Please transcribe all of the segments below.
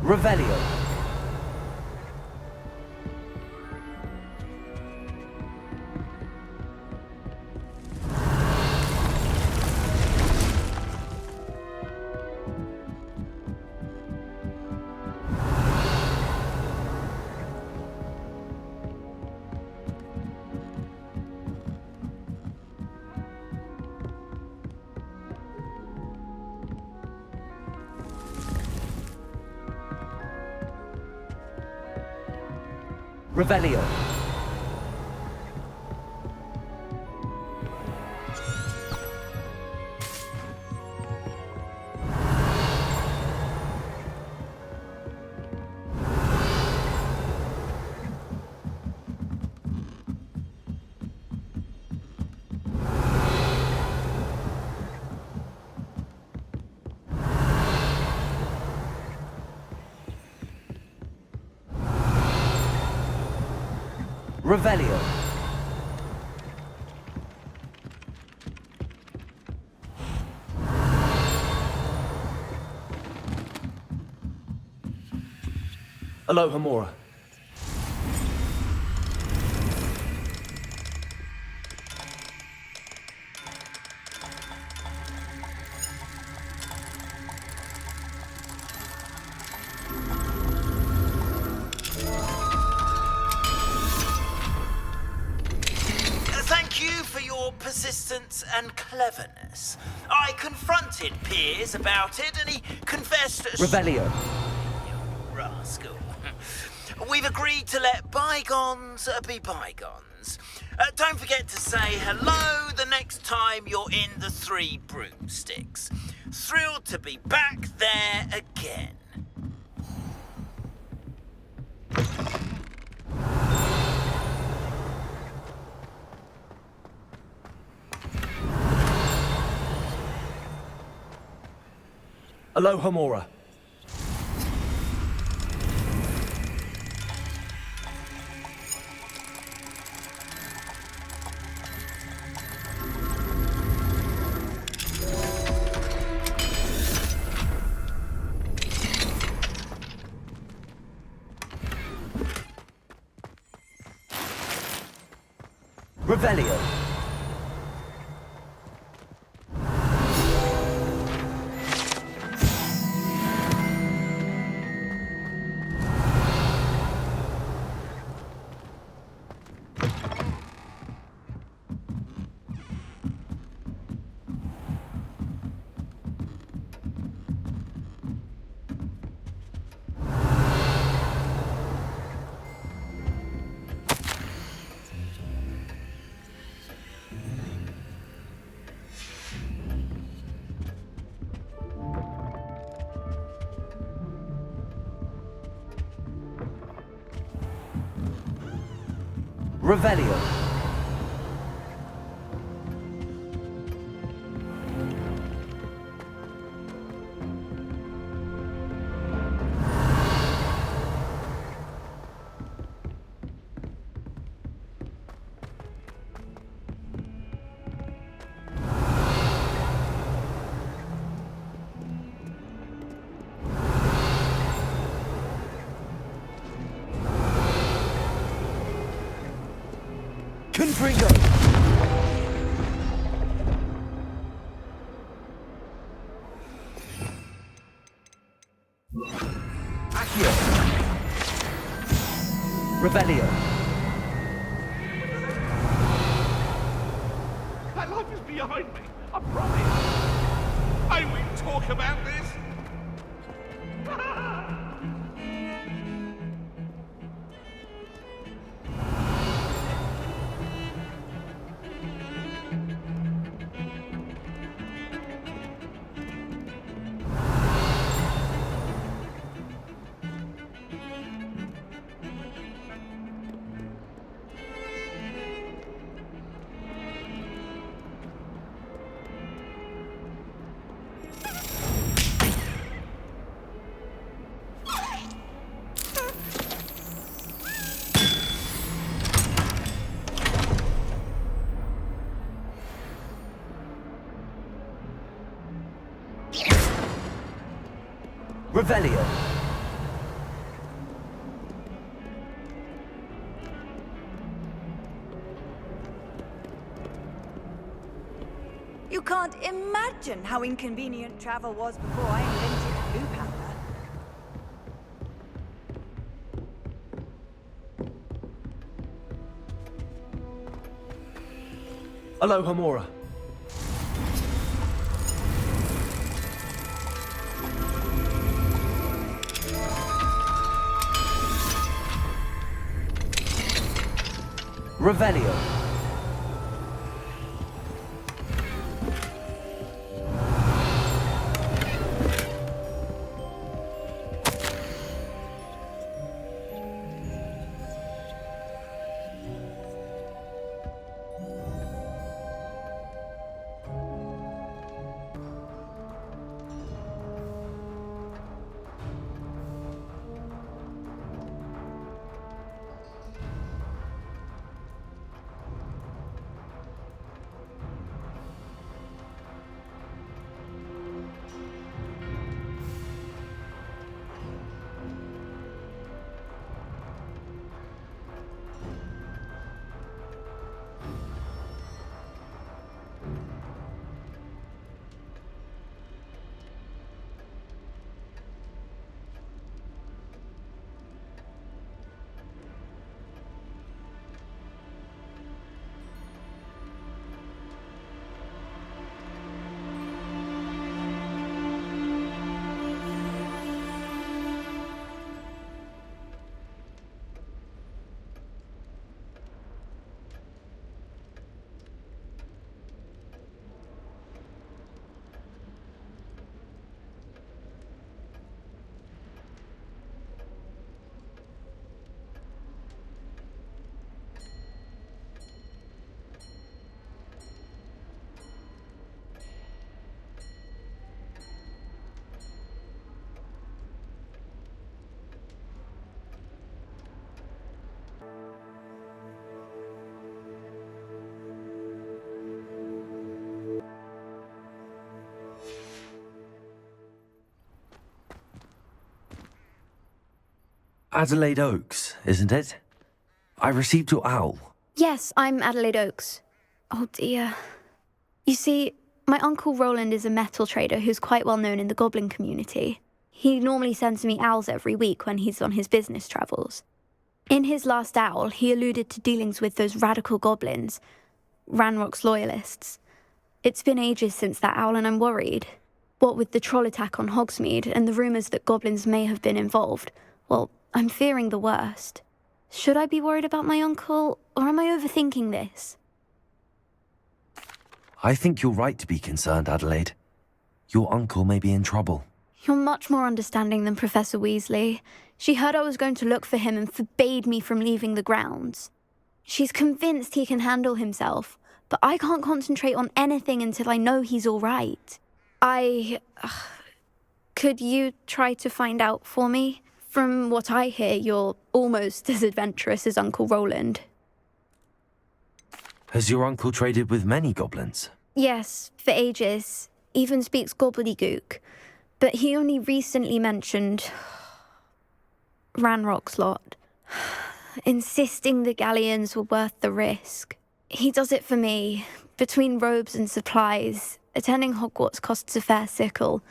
Revelio. Revelio. Revelio. Aloha Mora. Thank you for your persistence and cleverness. I confronted Piers about it and he confessed... Revelio. Rascal. We've agreed to let bygones be bygones. Don't forget to say hello the next time you're in the Three Broomsticks. Thrilled to be back there again. Aloha Mora. Revelio. Revelio. Confringo. Accio. Revelio. That life is behind me, I promise. I will talk about this. Revelio. You can't imagine how inconvenient travel was before I invented blue powder. Aloha Mora. Revelio. Adelaide Oaks, isn't it? I received your owl. Yes, I'm Adelaide Oaks. Oh dear. You see, my Uncle Roland is a metal trader who's quite well known in the goblin community. He normally sends me owls every week when he's on his business travels. In his last owl, he alluded to dealings with those radical goblins, Ranrock's loyalists. It's been ages since that owl and I'm worried. What with the troll attack on Hogsmeade and the rumours that goblins may have been involved, well, I'm fearing the worst. Should I be worried about my uncle, or am I overthinking this? I think you're right to be concerned, Adelaide. Your uncle may be in trouble. You're much more understanding than Professor Weasley. She heard I was going to look for him and forbade me from leaving the grounds. She's convinced he can handle himself, but I can't concentrate on anything until I know he's all right. Could you try to find out for me? From what I hear, you're almost as adventurous as Uncle Roland. Has your uncle traded with many goblins? Yes, for ages. Even speaks gobbledygook. But he only recently mentioned Ranrock's lot, insisting the galleons were worth the risk. He does it for me. Between robes and supplies, attending Hogwarts costs a fair sickle.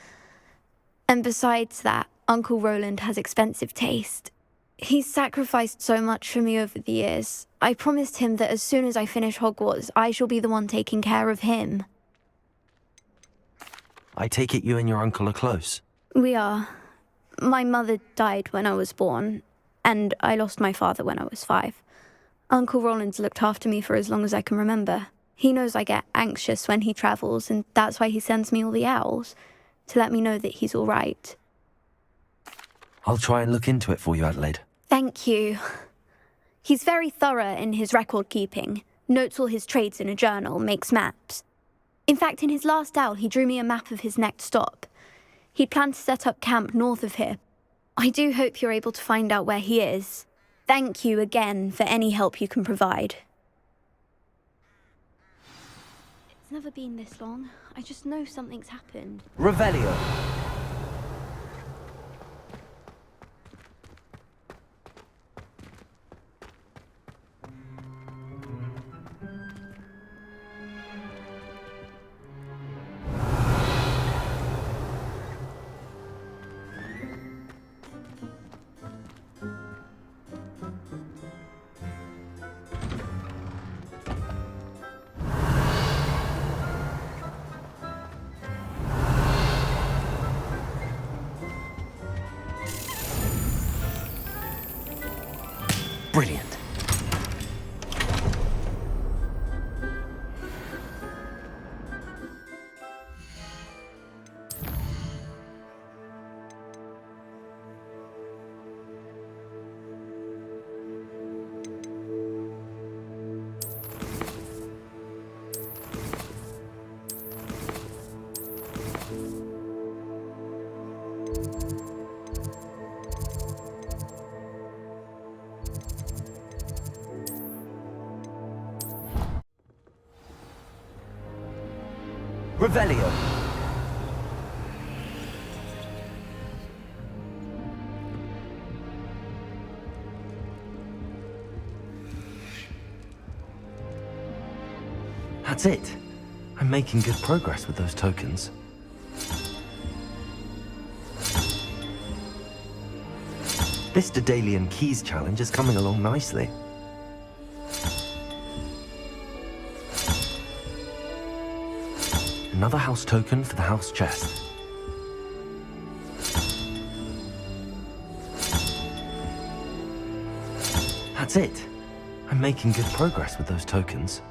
And besides that, Uncle Roland has expensive taste. He's sacrificed so much for me over the years. I promised him that as soon as I finish Hogwarts, I shall be the one taking care of him. I take it you and your uncle are close. We are. My mother died when I was born, and I lost my father when I was 5. Uncle Roland's looked after me for as long as I can remember. He knows I get anxious when he travels, and that's why he sends me all the owls, to let me know that he's all right. I'll try and look into it for you, Adelaide. Thank you. He's very thorough in his record keeping, notes all his trades in a journal, makes maps. In fact, in his last owl, he drew me a map of his next stop. He'd planned to set up camp north of here. I do hope you're able to find out where he is. Thank you again for any help you can provide. It's never been this long. I just know something's happened. Revelio. Brilliant. Revelio. That's it. I'm making good progress with those tokens. This Daedalian Keys challenge is coming along nicely. Another house token for the house chest. That's it. I'm making good progress with those tokens.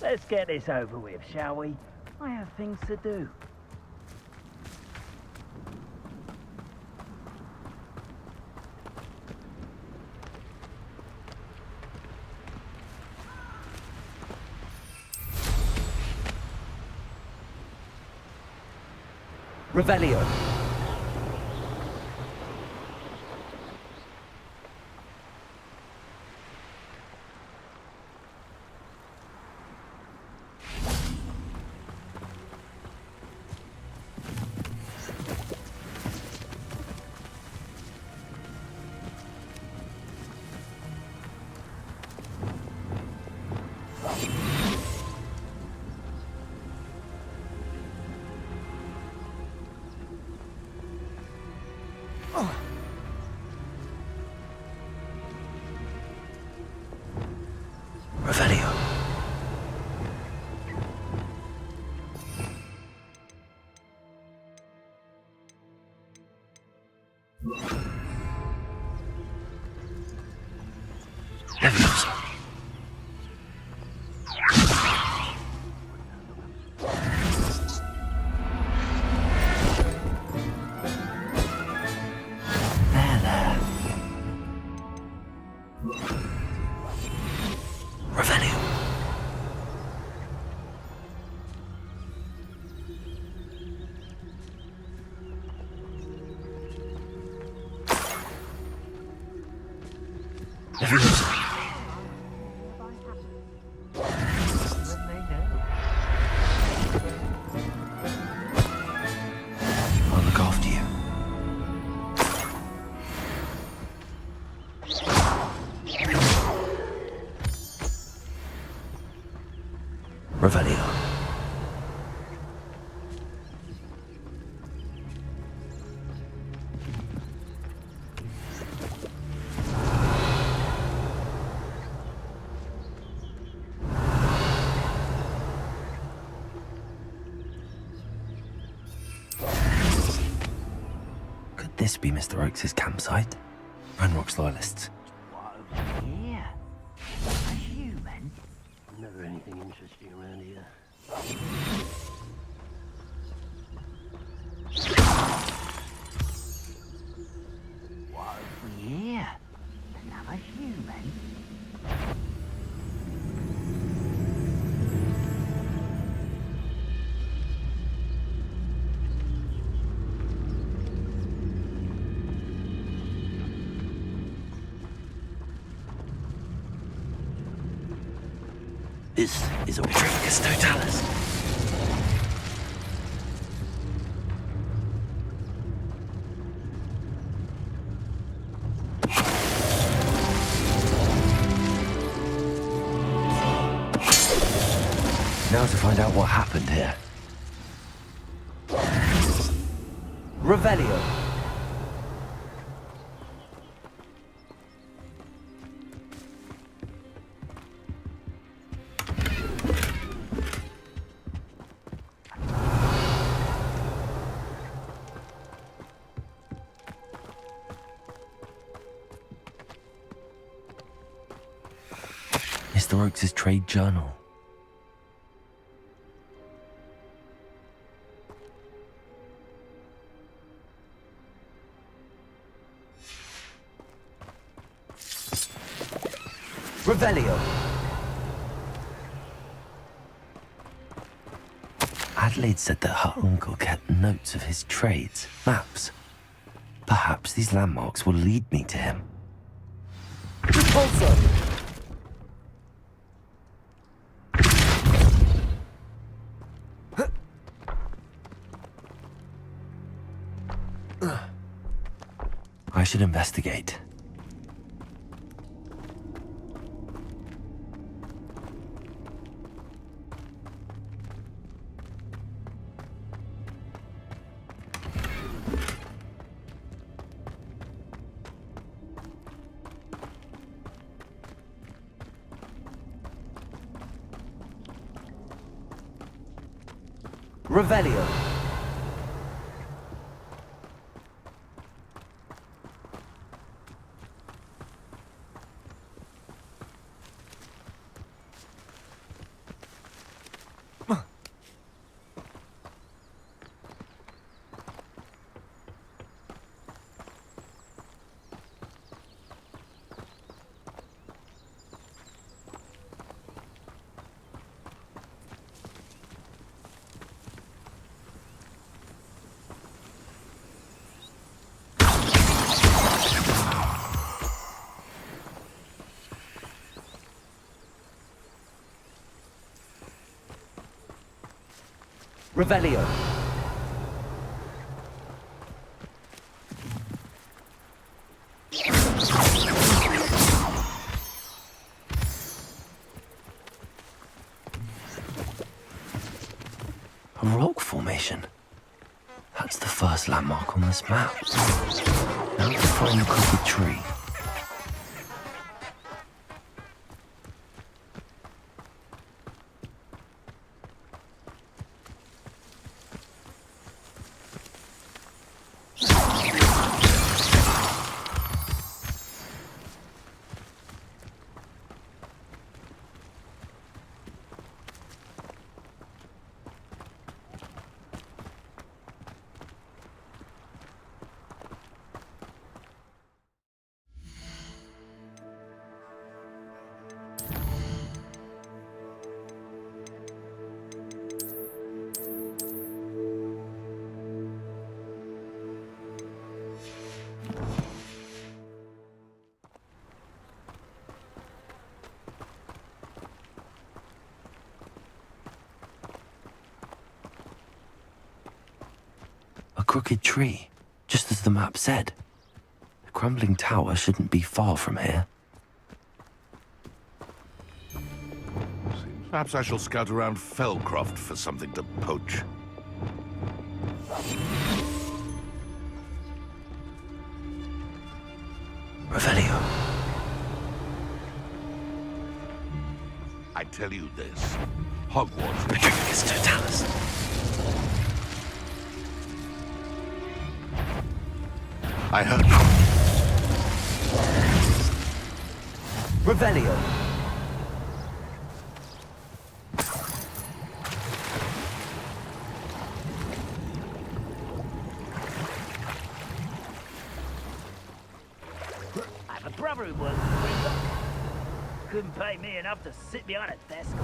Let's get this over with, shall we? I have things to do. Revelio. Revelio. Leviosa. There. Revelio. Leviosa. I'll look after you. Revelio. Could this be Mr. Oakes' campsite? Ranrock's loyalists. Yeah. A human? Never anything interesting around here. What have we here? Another human? This is a Petrificus Totalis. Now to find out what happened here. Revelio. Mr. Oakes' trade journal. Revelio. Adelaide said that her uncle kept notes of his trades, maps. Perhaps these landmarks will lead me to him. Repulsor. I should investigate. Revelio. Revelio. A rock formation. That's the first landmark on this map. Now to find the crooked tree. A crooked tree, just as the map said. The crumbling tower shouldn't be far from here. Perhaps I shall scout around Fellcroft for something to poach. Revelio. I tell you this, Hogwarts Petrificus Totalis. I heard. Revelio. I have a brother who works for Springbok. Couldn't pay me enough to sit behind a desk.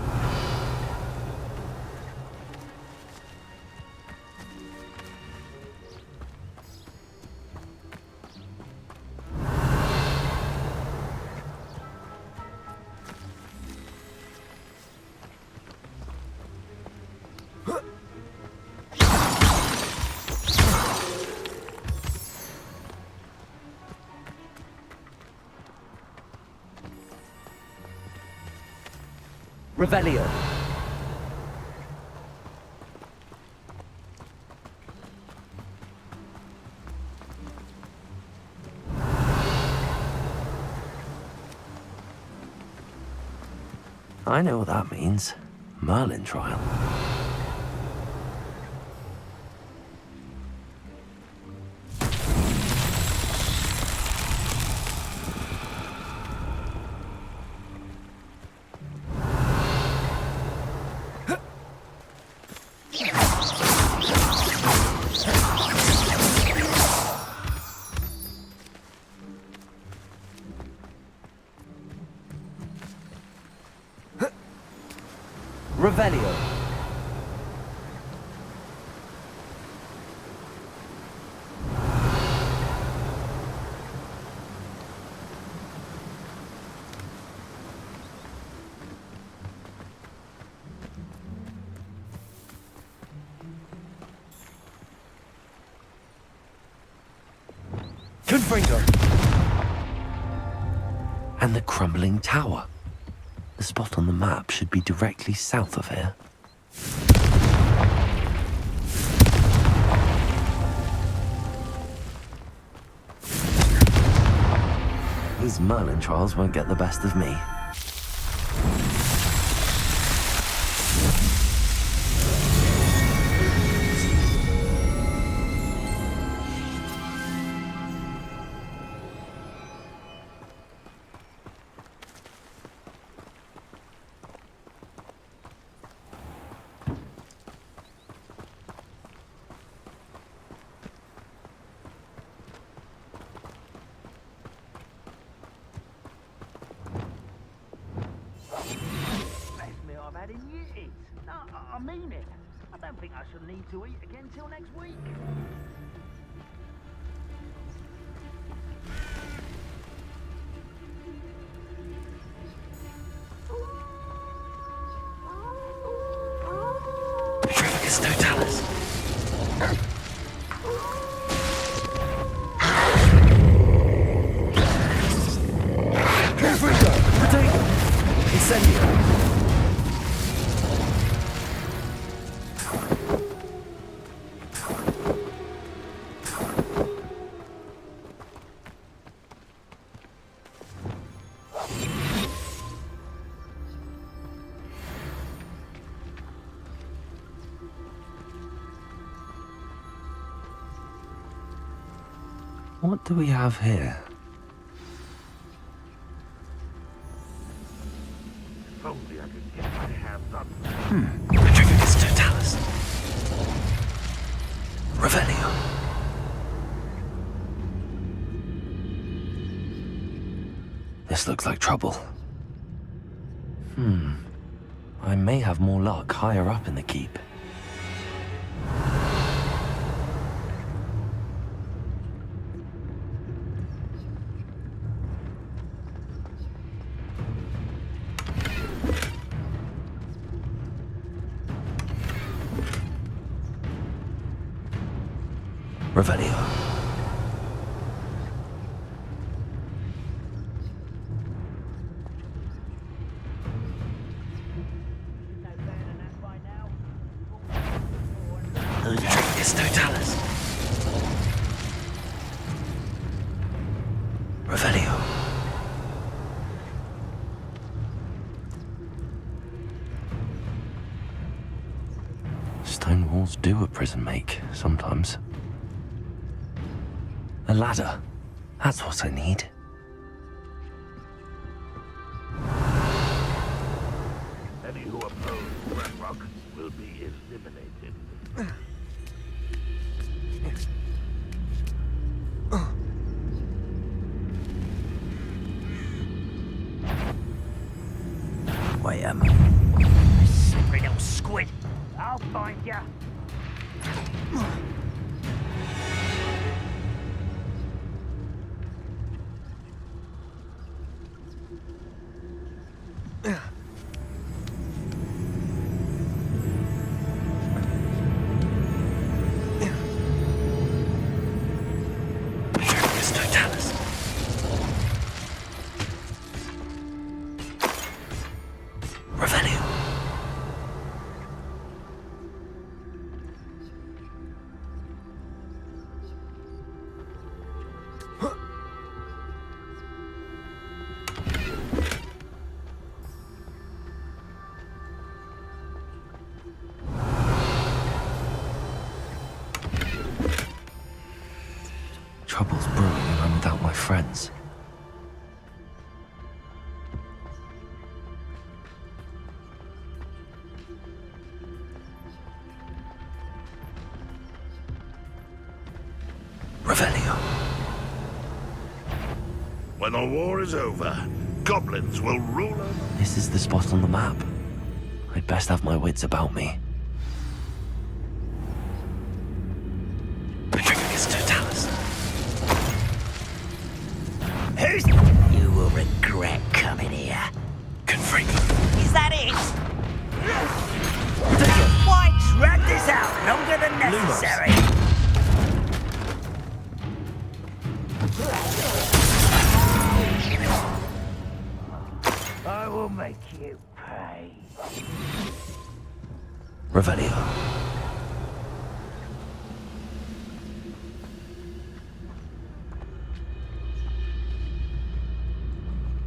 Revelio. I know what that means. Merlin trial. Revelio. Confringo! And the crumbling tower. The spot on the map should be directly south of here. These Merlin trials won't get the best of me. Best meal I've had in years. No, I mean it. I don't think I shall need to eat again till next week. Petrificus totalis. Confringo! Potato! Incendio! What do we have here? If only I could get my hands on Petrificus totalis. Revelio. This looks like trouble. I may have more luck higher up in the keep. Revelio. Petrificus totalis. Revelio. Stone walls do a prison make, sometimes. A ladder. That's what I need. any who oppose Granrock will be eliminated. Wait, Slippery little squid. I'll find ya. Petrificus totalis. Revelio. Trouble's brewing and I'm without my friends. Revelio. When the war is over, goblins will rule over. This is the spot on the map. I'd best have my wits about me. Patricius Totalis. Who's... You will regret coming here. Confringo. Is that it? Why drag this out longer than necessary? I will make you pay. Revelio.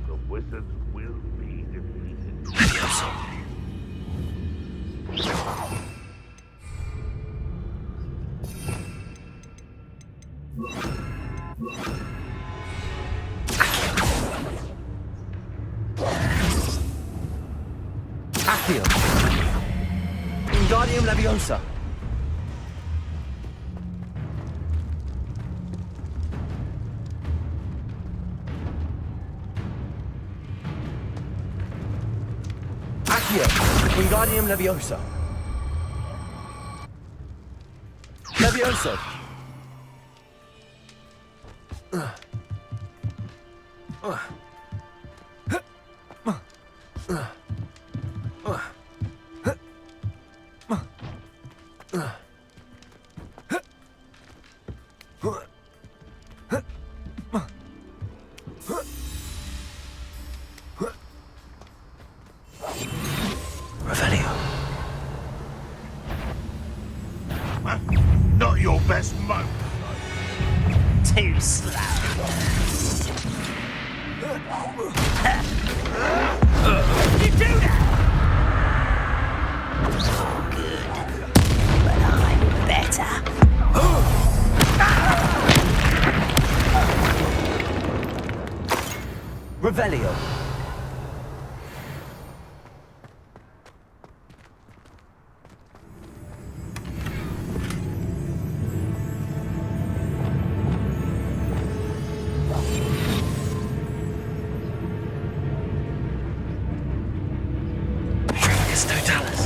The wizards will be defeated. Levioso. Accio. Wingardium Leviosa. Accio. Wingardium Leviosa. Levioso. Revelio. Not your best moment. Too slow. You do that? Oh, good. But I'm better. Revelio. Patricius Totalis.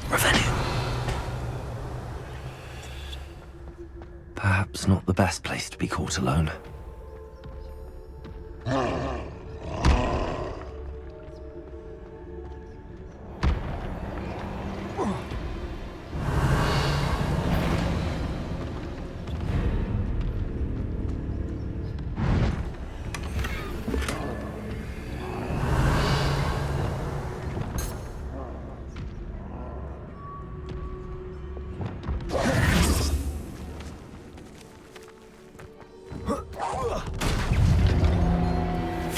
Revelio. Perhaps not the best place to be caught alone.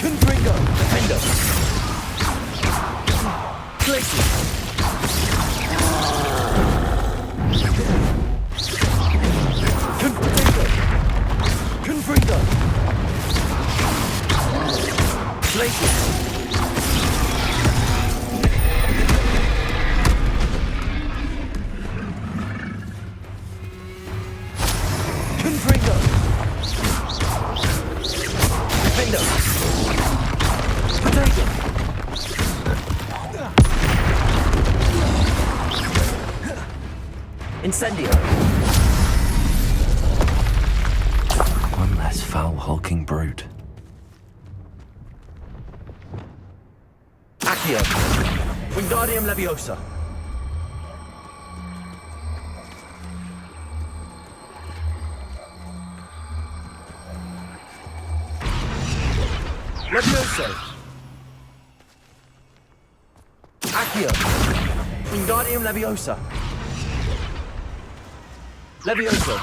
Confringo. Defender. Glacier. Confringo. Confringo. Glacier. Confringo. Defender. Potato. Incendio. One less foul hulking brute. Accio. Wingardium Leviosa. Levioso. Accio. Wingardium Leviosa. Levioso.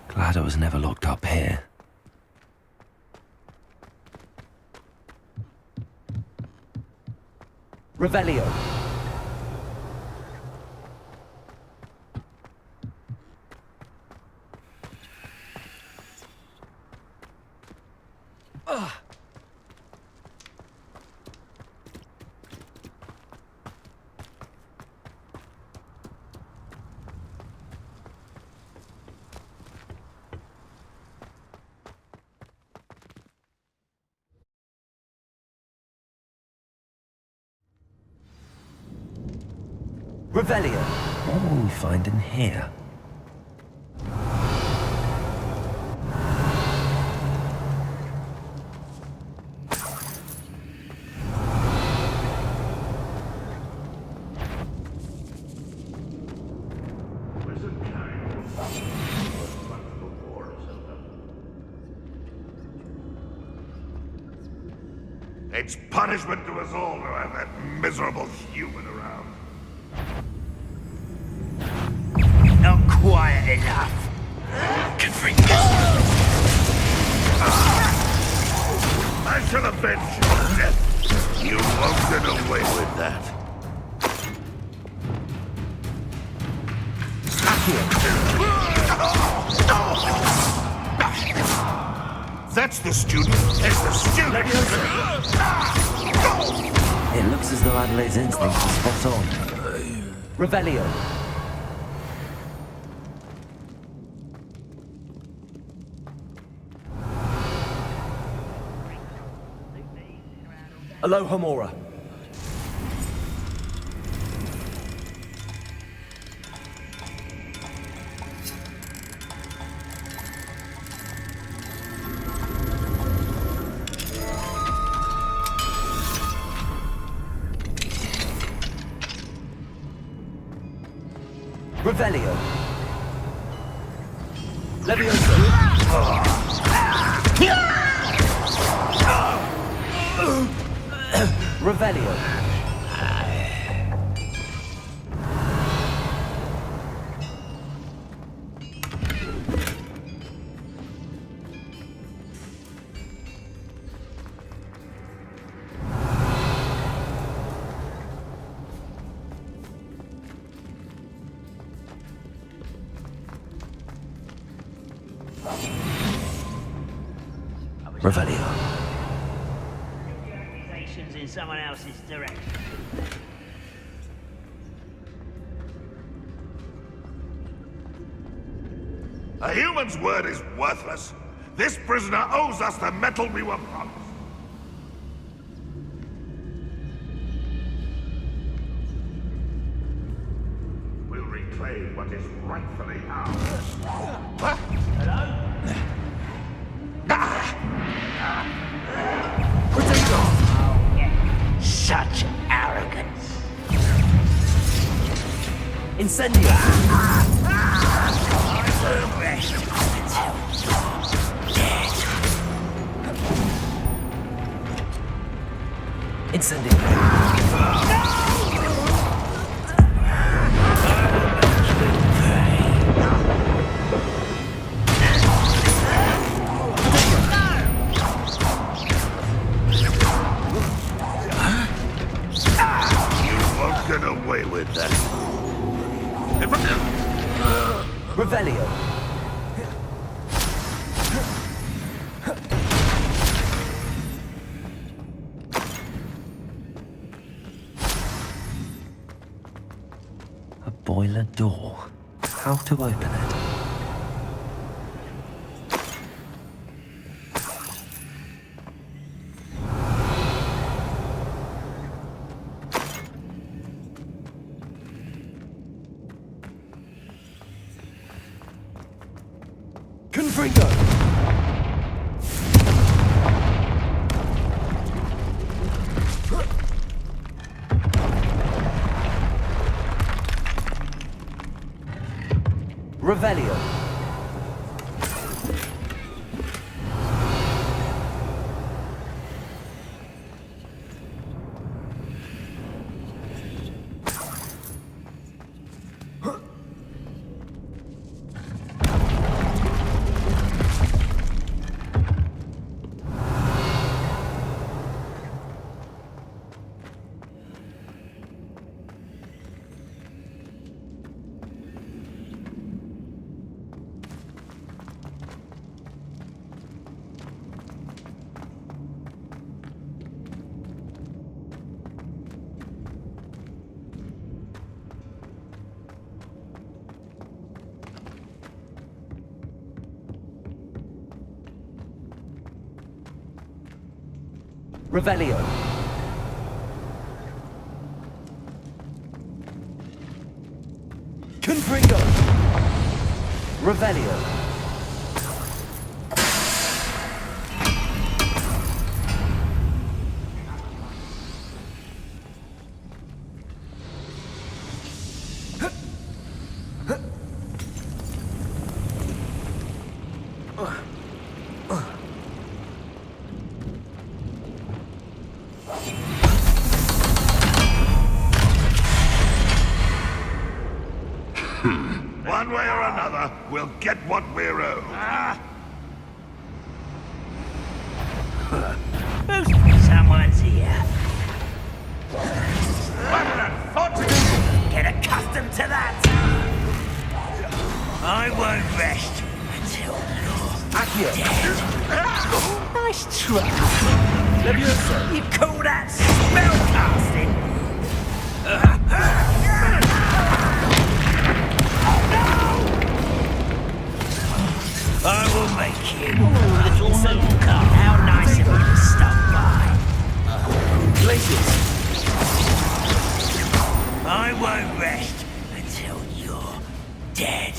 Glad I was never locked up here. Revelio. Revelio. What will we find in here? It's punishment to us all to have that miserable human around. Not quiet enough. I shall avenge your death. You won't get away with that. That's the student. It's the student. It looks as though Adelaide's instinct was spot on. Revelio. Alohomora. Revelio. Leviosa. Revelio. Revelio. Accusations in someone else's direction. A human's word is worthless. This prisoner owes us the metal we were promised. We'll reclaim what is rightfully ours. Hello? Such arrogance. Incendio. Incendio. Get away with that. Revelio. A boiler door. How to open it? Confringo. Revelio. Revelio. Confringo. Revelio. One way or another, we'll get what we're owed. Someone's here. Fortune! Get accustomed to that. I won't rest until you're Accio. dead. Nice try. Leviosa. You call that spellcasting? I will make you a little mooncalf. How nice of you to stop by. Glacius. I won't rest until you're dead.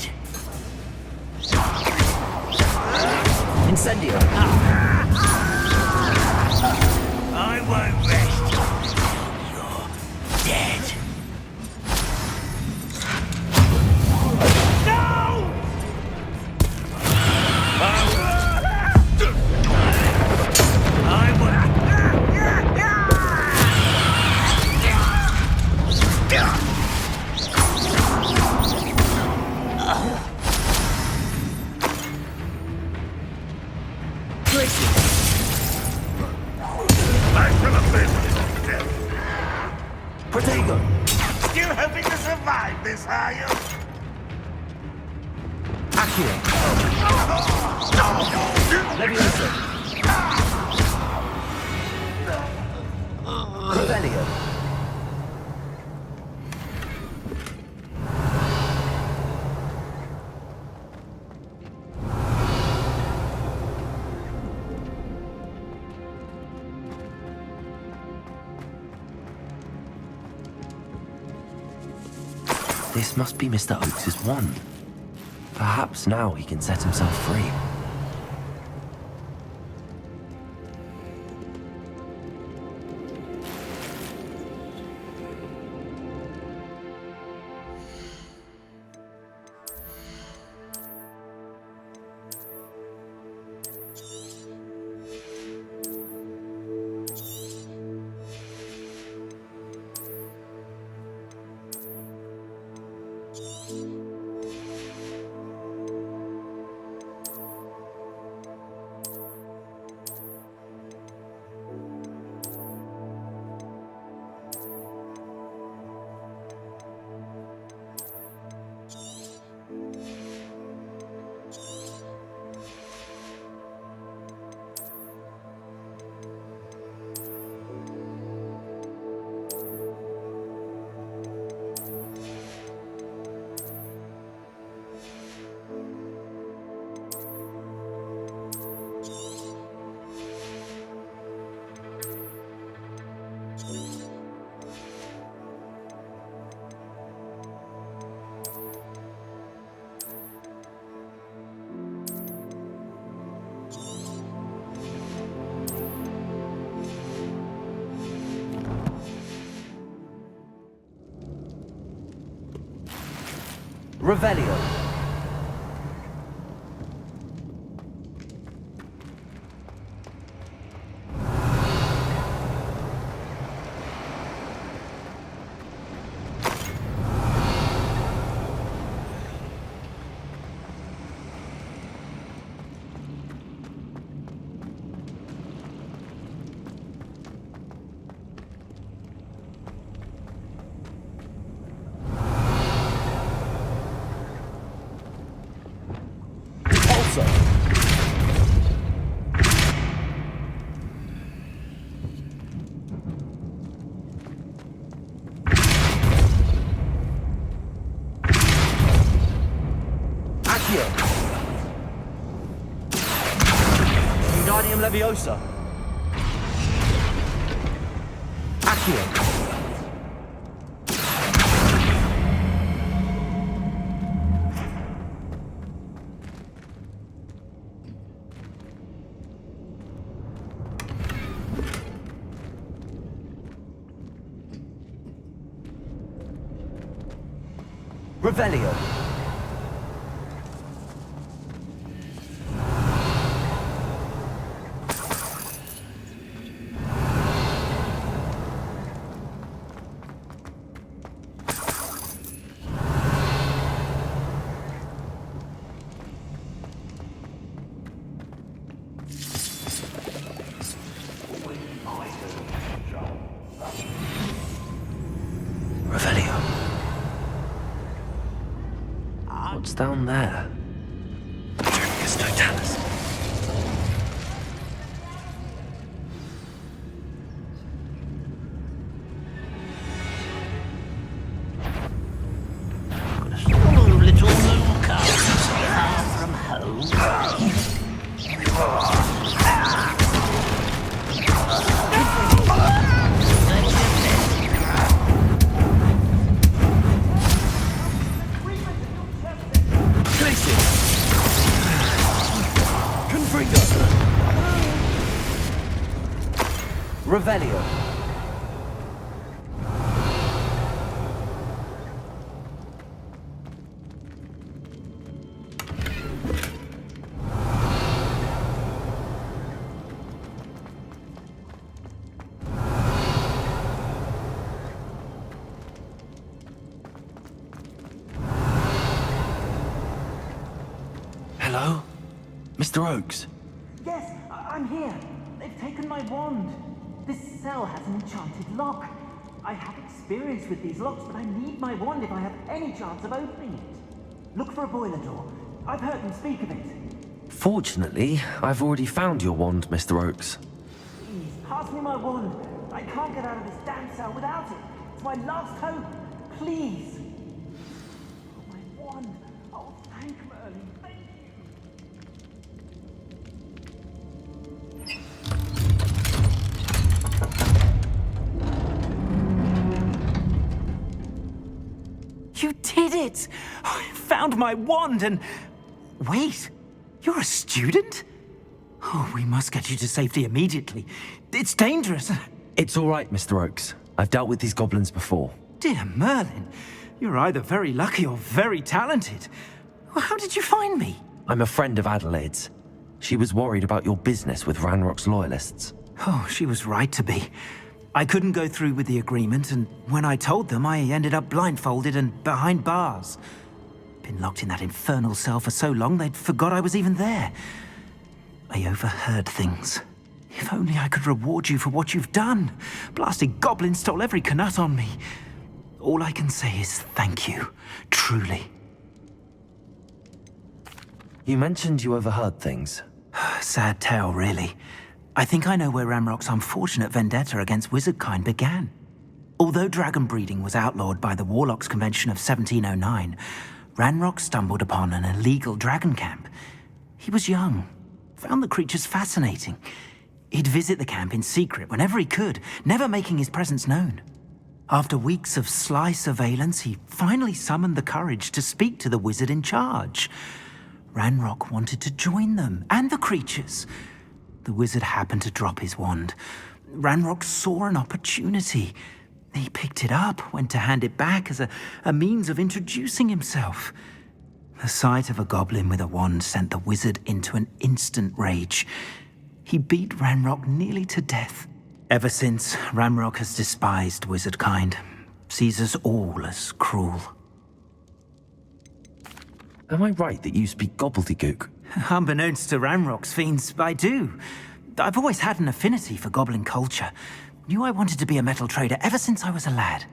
Incendio. I won't rest until you're dead. No! I will. Back for the business. Protego. Still hoping to survive this, are you? Accio. Leviosa. Revelio. This must be Mr. Oakes' wand. Perhaps now he can set himself free. Revelio. Leviosa. Accio. Revelio. Revelio. What's down there? Junius Totalis. Got a small little car far from home. Revelio. Hello? Mr. Oakes? Yes, I'm here. They've taken my wand. This cell has an enchanted lock. I have experience with these locks, but I need my wand if I have any chance of opening it. Look for a boiler door. I've heard them speak of it. Fortunately, I've already found your wand, Mr. Oakes. Please, pass me my wand. I can't get out of this damn cell without it. It's my last hope. Please. Oh, my wand. Oh, thank Merlin. Thank you. You did it! I found my wand and... Wait, you're a student? Oh, we must get you to safety immediately. It's dangerous. It's all right, Mr. Oakes. I've dealt with these goblins before. Dear Merlin, you're either very lucky or very talented. Well, how did you find me? I'm a friend of Adelaide's. She was worried about your business with Ranrock's loyalists. Oh, she was right to be. I couldn't go through with the agreement, and when I told them, I ended up blindfolded and behind bars. Been locked in that infernal cell for so long, they'd forgot I was even there. I overheard things. If only I could reward you for what you've done. Blasted goblins stole every Knut on me. All I can say is thank you, truly. You mentioned you overheard things. Sad tale, really. I think I know where Ranrock's unfortunate vendetta against wizardkind began. Although dragon breeding was outlawed by the Warlocks Convention of 1709, Ranrock stumbled upon an illegal dragon camp. He was young, found the creatures fascinating. He'd visit the camp in secret whenever he could, never making his presence known. After weeks of sly surveillance, he finally summoned the courage to speak to the wizard in charge. Ranrock wanted to join them, and the creatures. The wizard happened to drop his wand. Ranrock saw an opportunity. He picked it up, went to hand it back as a means of introducing himself. The sight of a goblin with a wand sent the wizard into an instant rage. He beat Ranrock nearly to death. Ever since, Ranrock has despised wizardkind, sees us all as cruel. Am I right that you speak gobbledygook? Unbeknownst to Ranrock's fiends, I do. I've always had an affinity for goblin culture. Knew I wanted to be a metal trader ever since I was a lad.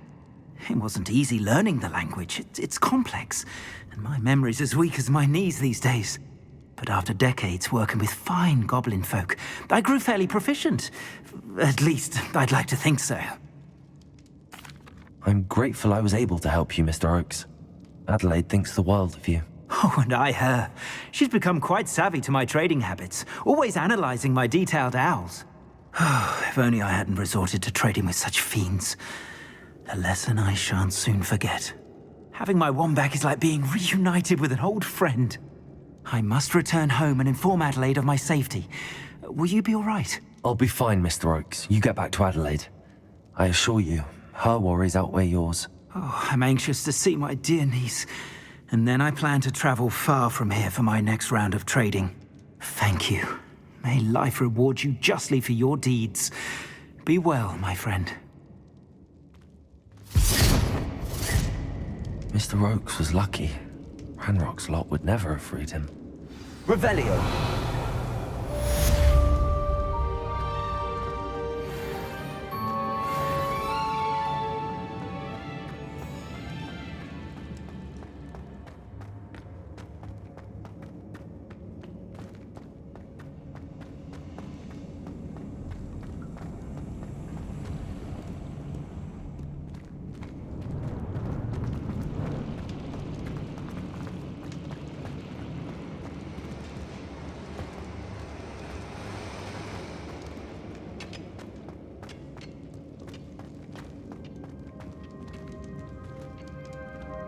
It wasn't easy learning the language. It's complex, and my memory's as weak as my knees these days. But after decades working with fine goblin folk, I grew fairly proficient. At least, I'd like to think so. I'm grateful I was able to help you, Mr. Oakes. Adelaide thinks the world of you. Oh, and I her. She's become quite savvy to my trading habits, always analyzing my detailed owls. If only I hadn't resorted to trading with such fiends. A lesson I shan't soon forget. Having my wand back is like being reunited with an old friend. I must return home and inform Adelaide of my safety. Will you be all right? I'll be fine, Mr. Oakes. You get back to Adelaide. I assure you, her worries outweigh yours. Oh, I'm anxious to see my dear niece. And then I plan to travel far from here for my next round of trading. Thank you. May life reward you justly for your deeds. Be well, my friend. Mr. Oakes was lucky. Ranrock's lot would never have freed him. Revelio.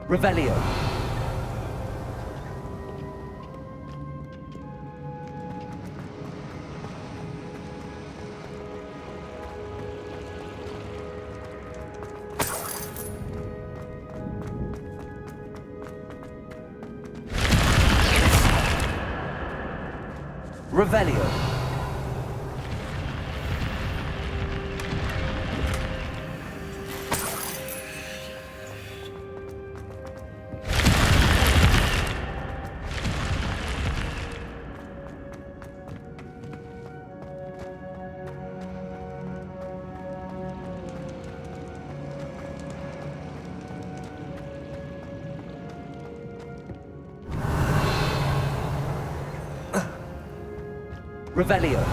Revelio. Revelio. Revelio.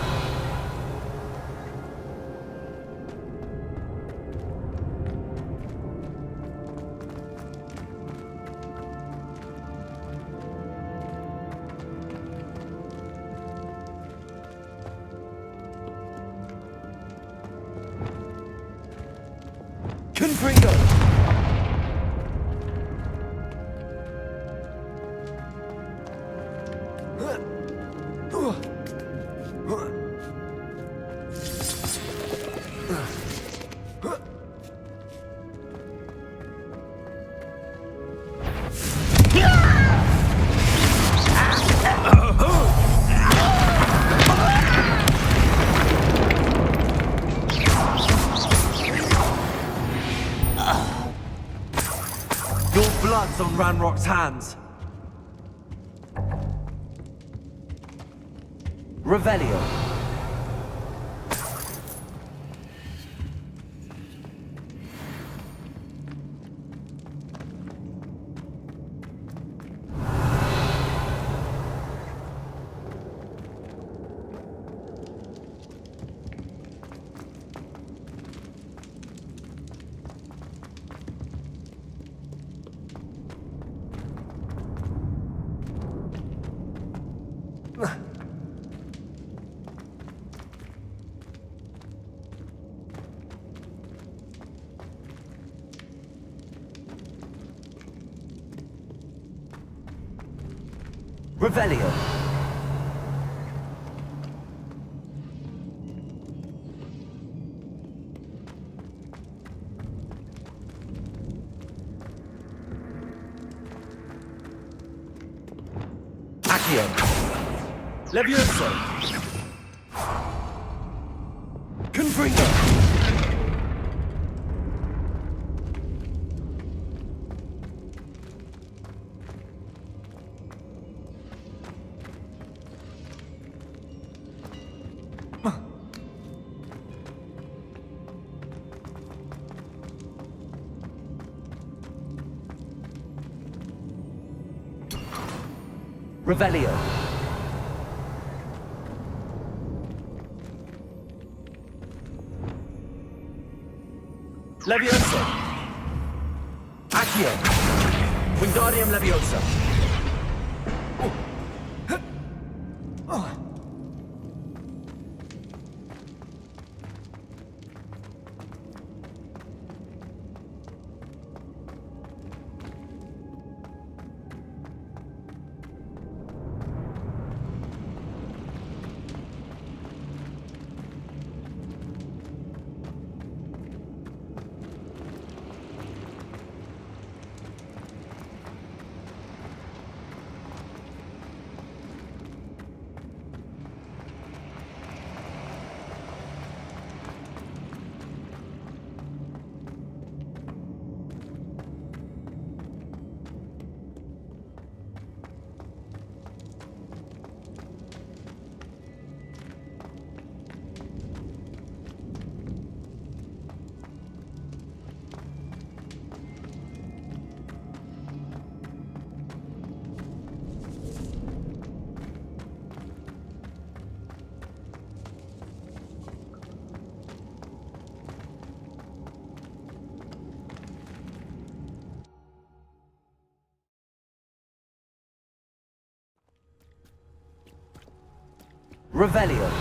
Confringo. Your blood's on Ranrock's hands. Revelio. Revelio. Accio. Levioso. Confringo. Revelio. Levioso. Accio. Wingardium Leviosa. Revelio.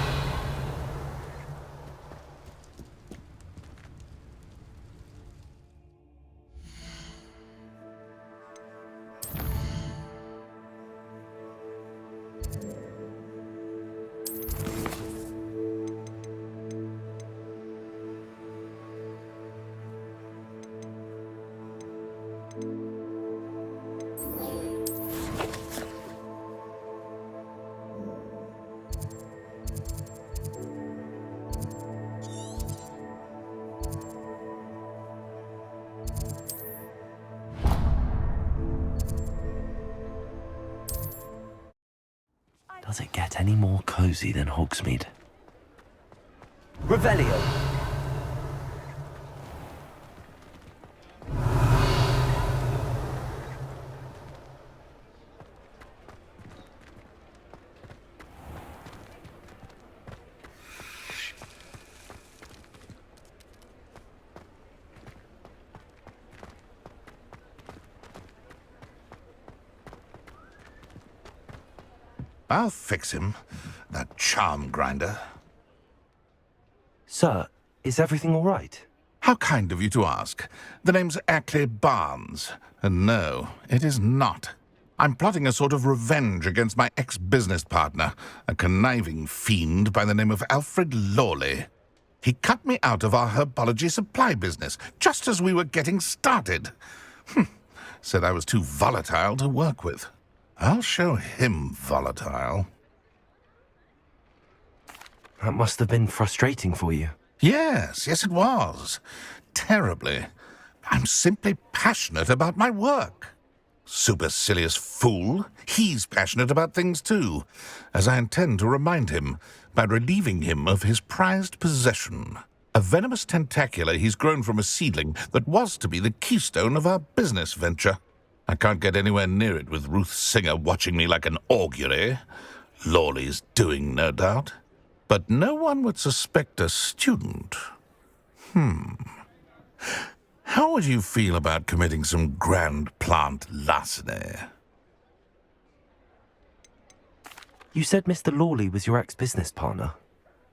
Does it get any more cozy than Hogsmeade? Revelio. I'll fix him, that charm grinder. Sir, is everything all right? How kind of you to ask. The name's Ackley Barnes, and no, it is not. I'm plotting a sort of revenge against my ex-business partner, a conniving fiend by the name of Alfred Lawley. He cut me out of our herbology supply business, just as we were getting started. Said I was too volatile to work with. I'll show him volatile. That must have been frustrating for you. Yes, it was. Terribly. I'm simply passionate about my work. Supercilious fool. He's passionate about things too, as I intend to remind him by relieving him of his prized possession. A venomous tentacula he's grown from a seedling that was to be the keystone of our business venture. I can't get anywhere near it with Ruth Singer watching me like an augury. Lawley's doing, no doubt. But no one would suspect a student. How would you feel about committing some grand plant larceny? You said Mr. Lawley was your ex-business partner.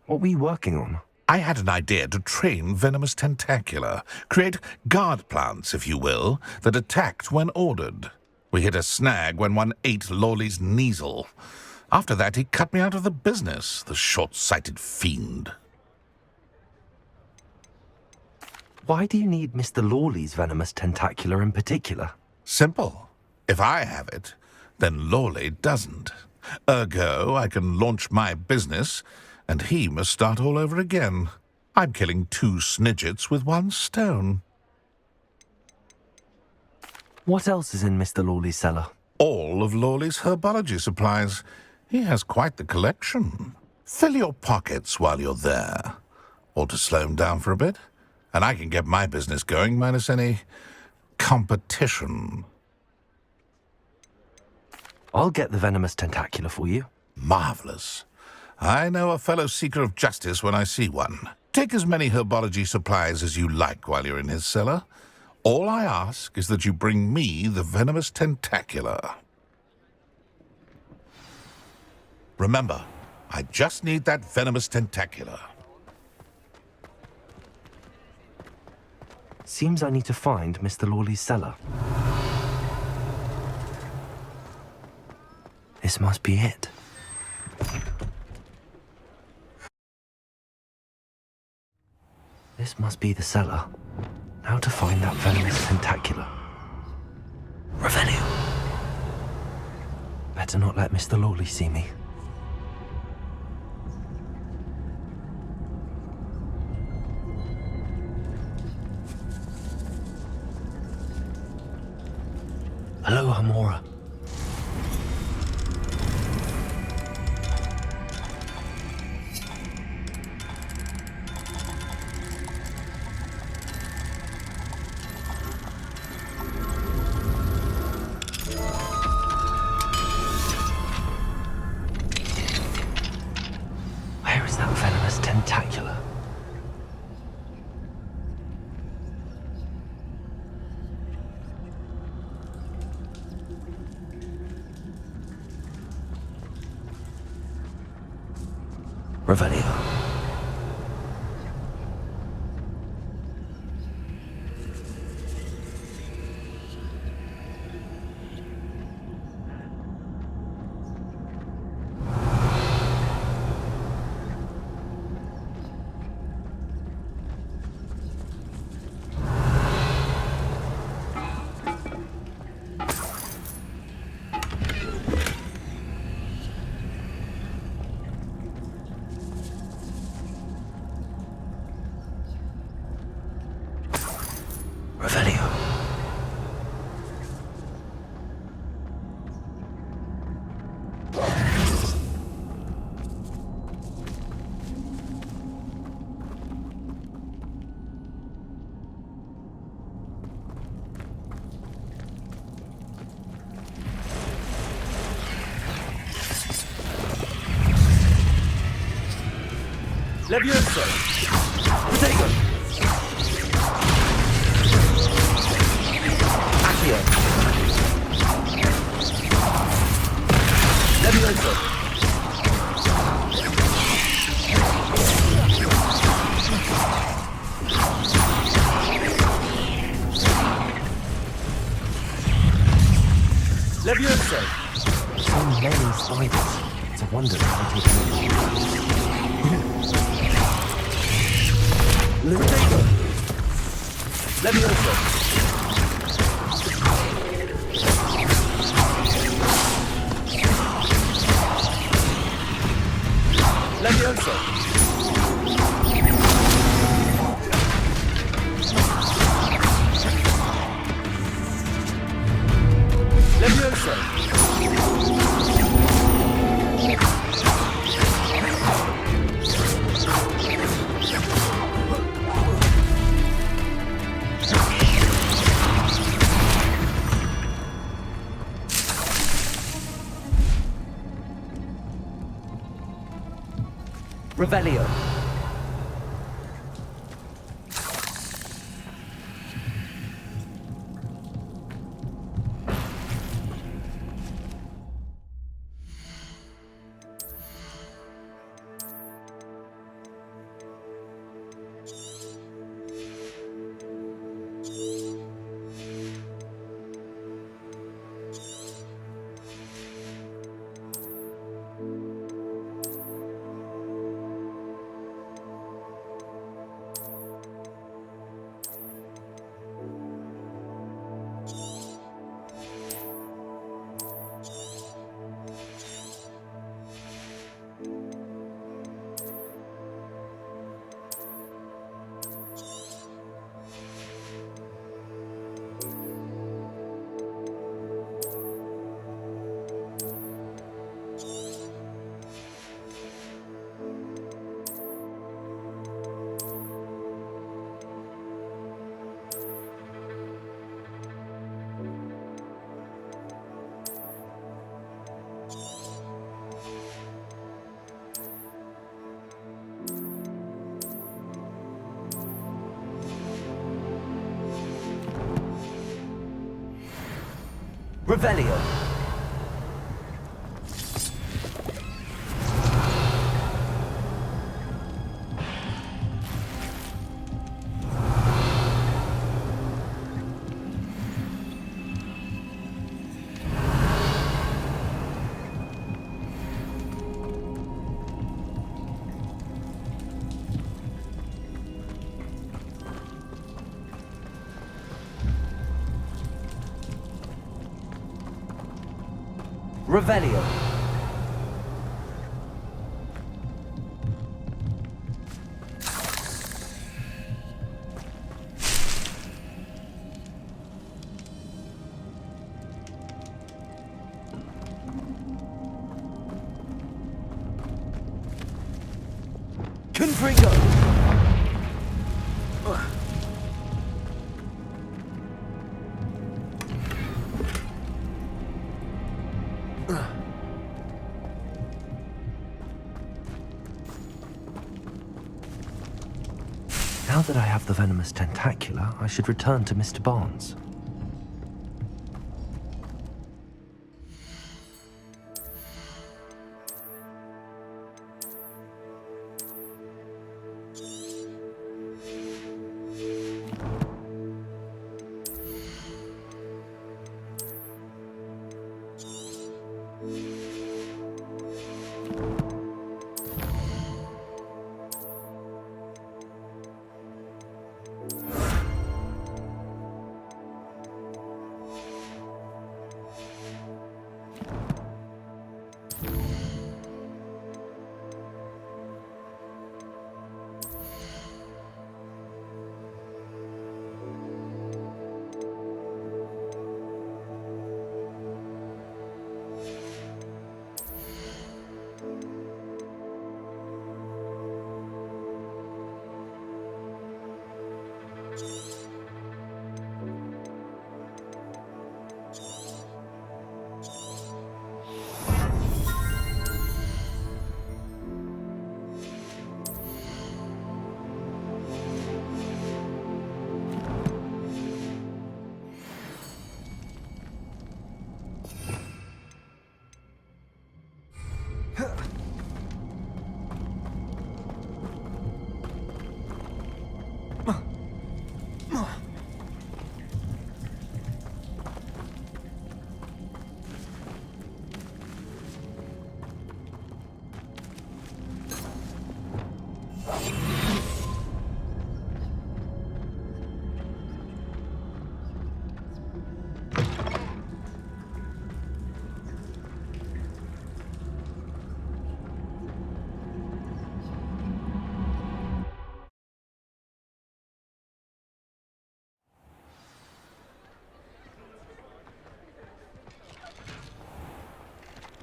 What were you working on? I had an idea to train venomous tentacula, create guard plants, if you will, that attacked when ordered. We hit a snag when one ate Lawley's Kneasel. After that, he cut me out of the business, the short-sighted fiend. Why do you need Mr. Lawley's venomous tentacula in particular? Simple. If I have it, then Lawley doesn't. Ergo, I can launch my business, and he must start all over again. I'm killing 2 snidgets with 1 stone. What else is in Mr. Lawley's cellar? All of Lawley's herbology supplies. He has quite the collection. Fill your pockets while you're there. Or to slow him down for a bit, and I can get my business going minus any competition. I'll get the venomous tentacula for you. Marvelous. I know a fellow seeker of justice when I see one. Take as many herbology supplies as you like while you're in his cellar. All I ask is that you bring me the venomous tentacula. Remember, I just need that venomous tentacula. Seems I need to find Mr. Lawley's cellar. This must be it. This must be the cellar. Now to find that venomous tentacula. Revelio. Better not let Mr. Lawley see me. Hello, Hamora. Where is that venomous tentacula? Revelio. Revelio. Levioso! Protego! Accio! Levioso! Levioso! So many spiders. It's a wonder how they take Protego! Levioso! Levioso! Levioso! Revelio. Revelio. Revelio. Confringo. Now that I have the venomous tentacula, I should return to Mr. Barnes.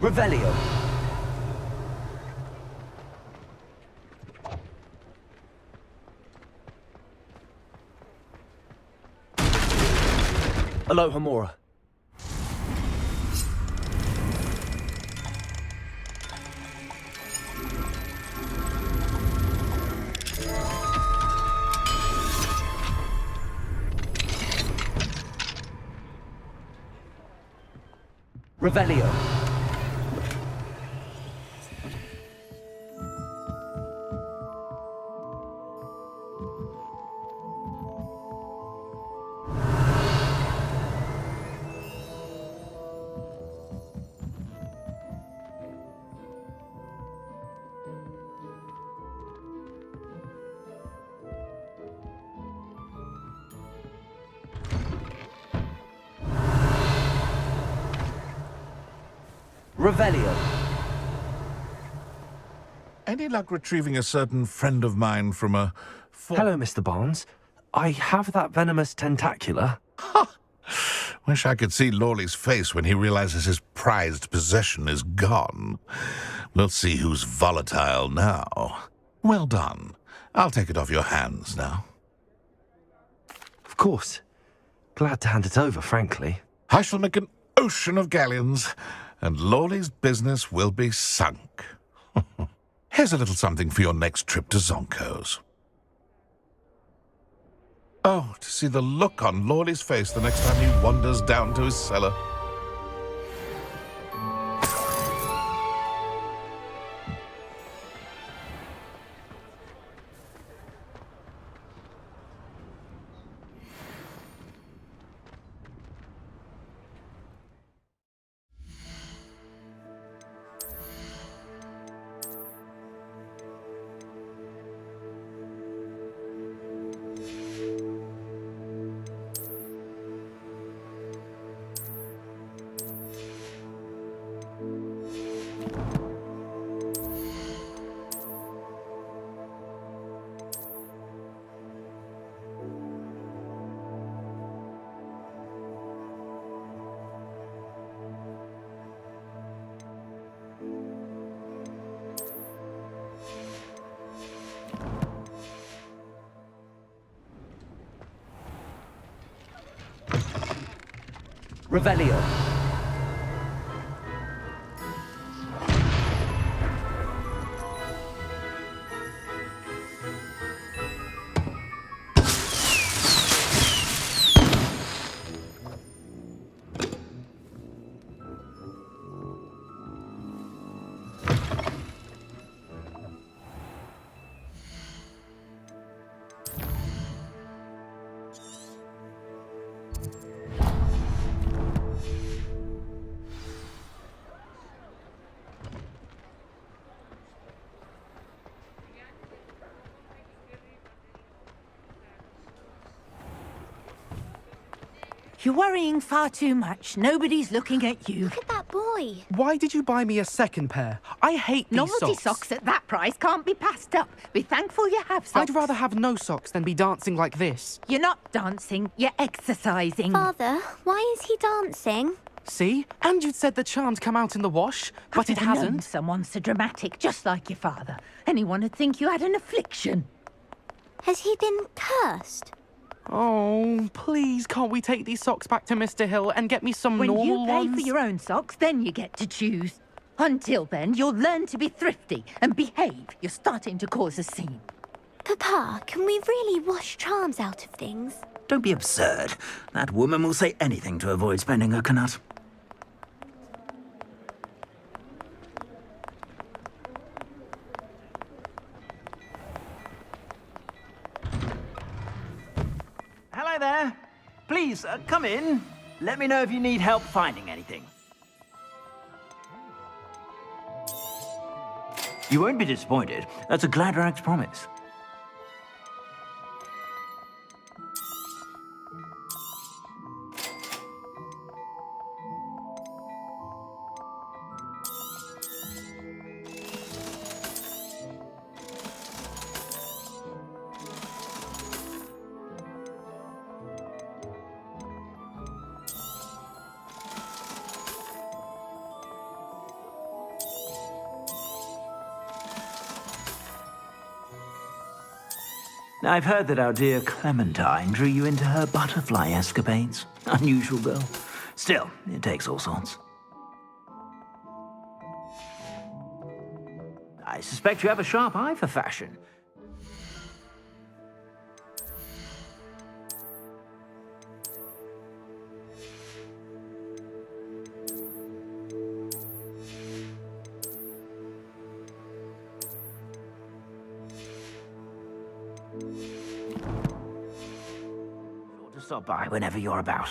Revelio. Aloha Mora. Revelio. Revelio. Any luck retrieving a certain friend of mine from a... Hello, Mr. Barnes. I have that venomous tentacula. Wish I could see Lawley's face when he realizes his prized possession is gone. We'll see who's volatile now. Well done. I'll take it off your hands now. Of course. Glad to hand it over, frankly. I shall make an ocean of galleons, and Lawley's business will be sunk. Here's a little something for your next trip to Zonko's. Oh, to see the look on Lawley's face the next time he wanders down to his cellar. Revelio. You're worrying far too much. Nobody's looking at you. Look at that boy. Why did you buy me a second pair? I hate these Novelty socks. socks at that price can't be passed up. Be thankful you have socks. I'd rather have no socks than be dancing like this. You're not dancing, you're exercising. Father, why is he dancing? See? And you'd said the charm'd come out in the wash, but it I've known hasn't. someone so dramatic, just like your father. Anyone would think you had an affliction. Has he been cursed? Oh, please, can't we take these socks back to Mr. Hill and get me some When normal you pay ones? for your own socks, then you get to choose. Until then, you'll learn to be thrifty and behave. You're starting to cause a scene. Papa, can we really wash charms out of things? Don't be absurd. That woman will say anything to avoid spending a canut. Hello there. Please, come in. Let me know if you need help finding anything. You won't be disappointed. That's a Gladrag's promise. I've heard that our dear Clementine drew you into her butterfly escapades. Unusual girl. Still, it takes all sorts. I suspect you have a sharp eye for fashion. Sure to stop by whenever you're about.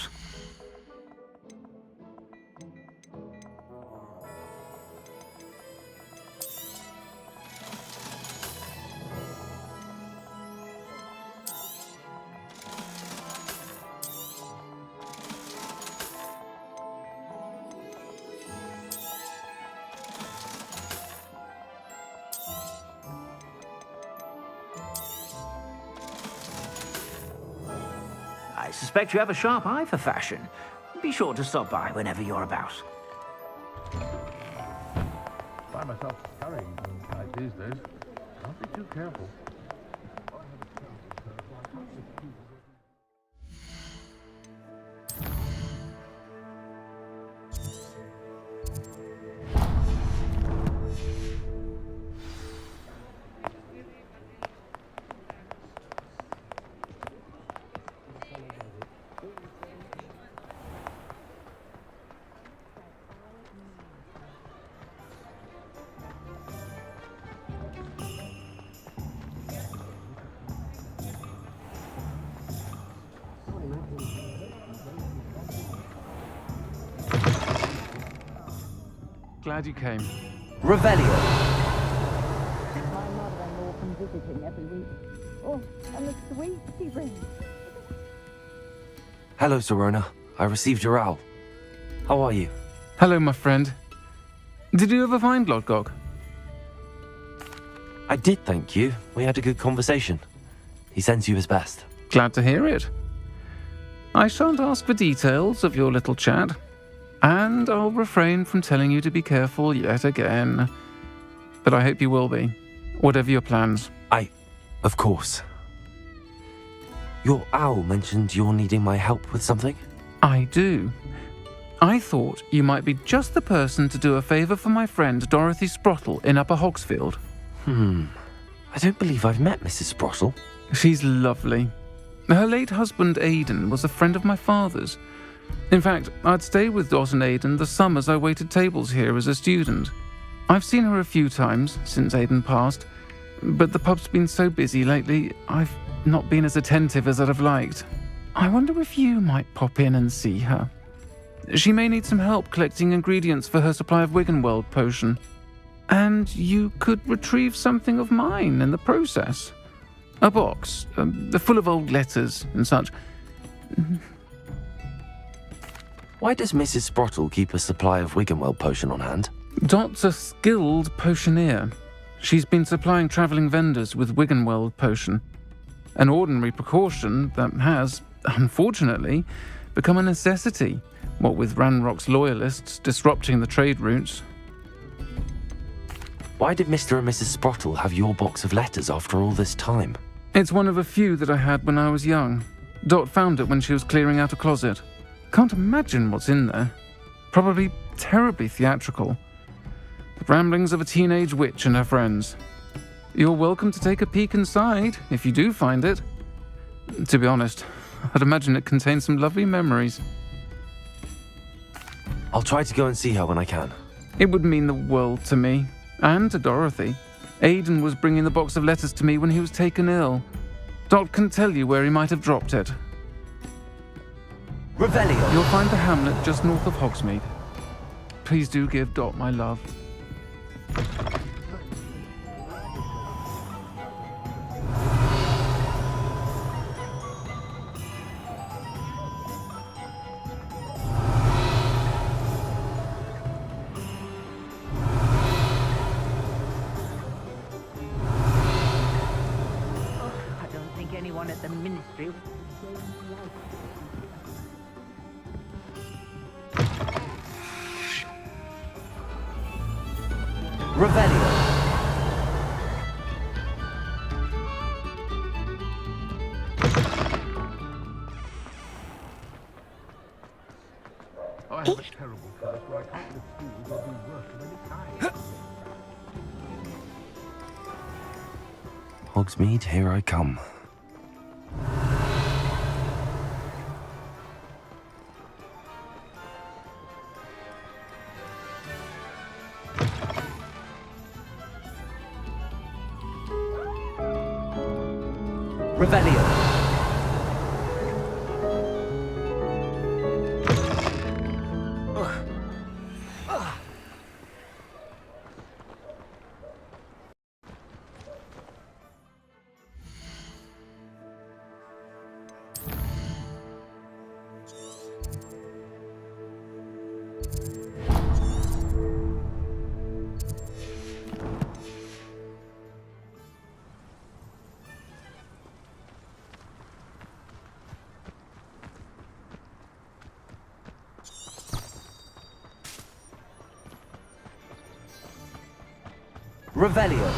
I suspect you have a sharp eye for fashion. Be sure to stop by whenever you're about. Find myself carrying things like these days. Don't be too careful. Glad you came. Revelio. My mother-in-law comes visiting every week. Oh, and the sweets he brings. Hello, Serona. I received your owl. How are you? Hello, my friend. Did you ever find Lodgok? I did, thank you. We had a good conversation. He sends you his best. Glad to hear it. I shan't ask for details of your little chat, and I'll refrain from telling you to be careful yet again. But I hope you will be, whatever your plans. Of course. Your owl mentioned you're needing my help with something? I do. I thought you might be just the person to do a favour for my friend Dorothy Sprottle in Upper Hogsfield. I don't believe I've met Mrs. Sprottle. She's lovely. Her late husband Aidan was a friend of my father's. In fact, I'd stayed with Dot and Aidan the summers I waited tables here as a student. I've seen her a few times since Aidan passed, but the pub's been so busy lately, I've not been as attentive as I'd have liked. I wonder if you might pop in and see her. She may need some help collecting ingredients for her supply of Wiggenweld potion. And you could retrieve something of mine in the process. A box, full of old letters and such. Why does Mrs. Sprottle keep a supply of Wiggenweld potion on hand? Dot's a skilled potioneer. She's been supplying travelling vendors with Wiggenweld potion. An ordinary precaution that has, unfortunately, become a necessity, what with Ranrock's loyalists disrupting the trade routes. Why did Mr. and Mrs. Sprottle have your box of letters after all this time? It's one of a few that I had when I was young. Dot found it when she was clearing out a closet. Can't imagine what's in there. Probably terribly theatrical. The ramblings of a teenage witch and her friends. You're welcome to take a peek inside, if you do find it. To be honest, I'd imagine it contains some lovely memories. I'll try to go and see her when I can. It would mean the world to me, and to Dorothy. Aidan was bringing the box of letters to me when he was taken ill. Dot can tell you where he might have dropped it. Revelio. You'll find the hamlet just north of Hogsmeade. Please do give Dot my love. I don't think anyone at the ministry. Revelio. I have a terrible curse where I can't refuse or do work of any kind. Hogsmeade, here I come. Revelio. Revelio.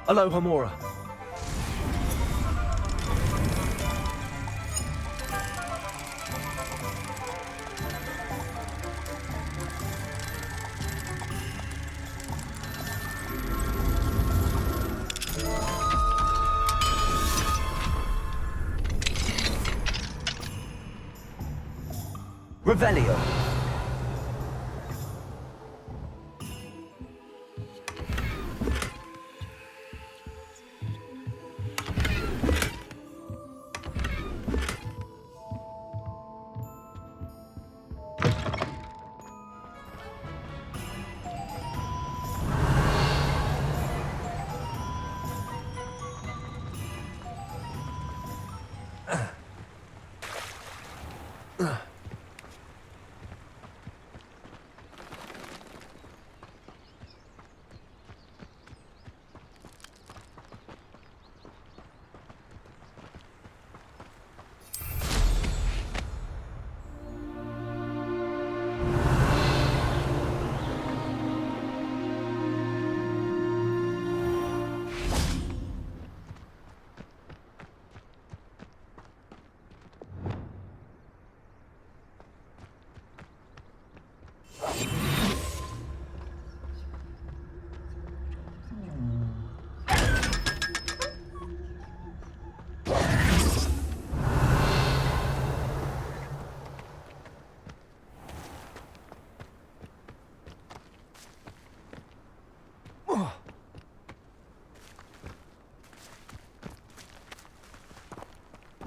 Aloha Mora. Revelio.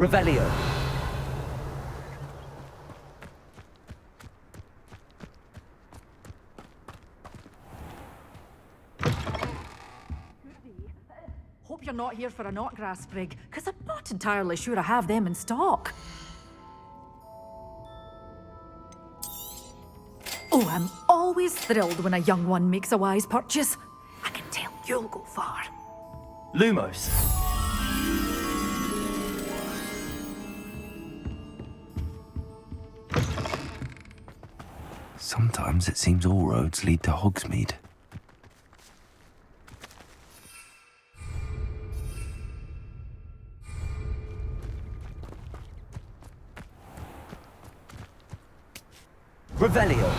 Revelio. Hope you're not here for a knotgrass sprig, because I'm not entirely sure I have them in stock. Oh, I'm always thrilled when a young one makes a wise purchase. I can tell you'll go far. Lumos. Sometimes it seems all roads lead to Hogsmeade. Revelio.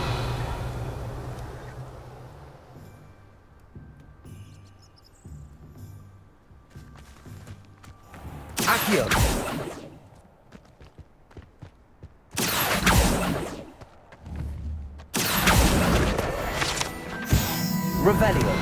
Accio. Revelio.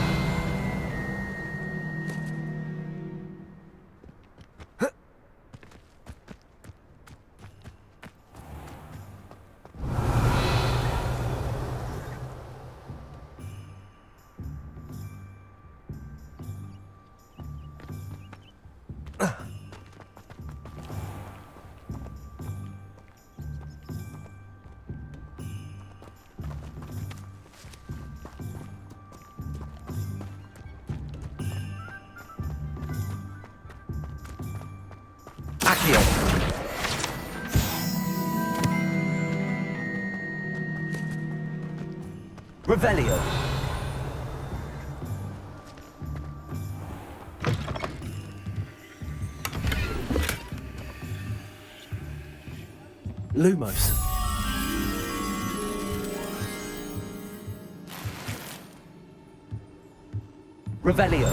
Revelio. Lumos. Revelio.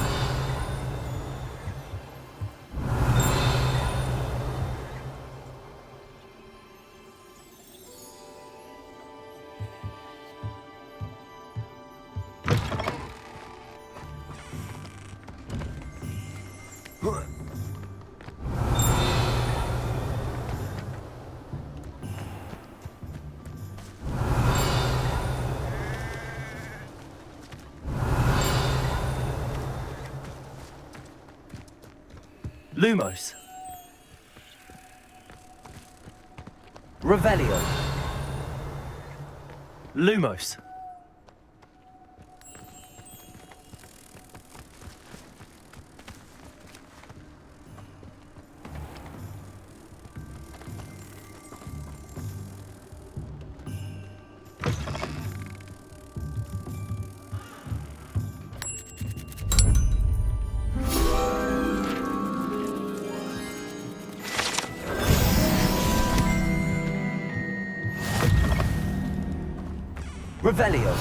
Lumos. Revelio. Lumos. Revelio.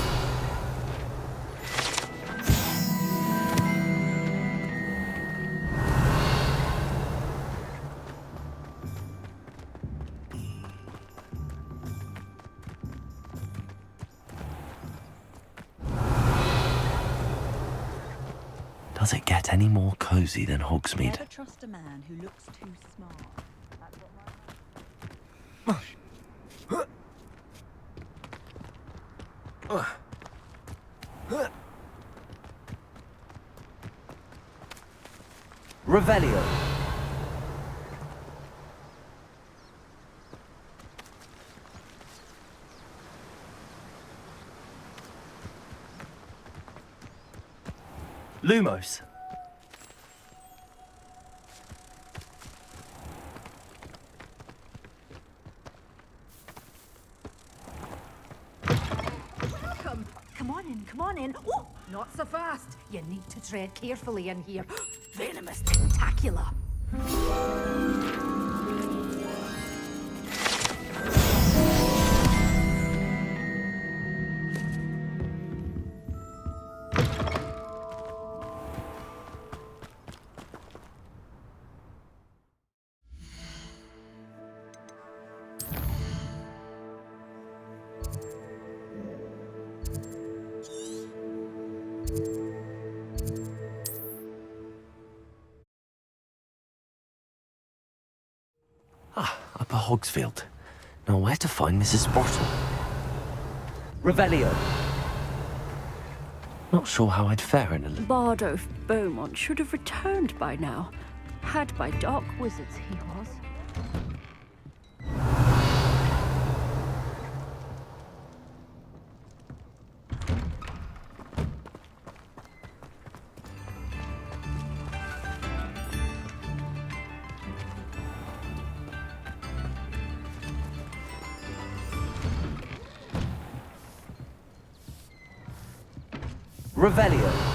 Does it get any more cozy than Hogsmeade? Never trust a man who looks too smart. Revelio. Lumos. Come on in, come on in. Oh, not so fast. You need to tread carefully in here. Venomous tentacula. Upper Hogsfield. Now where to find Mrs. Sprottle? Revelio. Not sure how I'd fare in a Bardo Beaumont should have returned by now. Had by dark wizards he was. Revelio.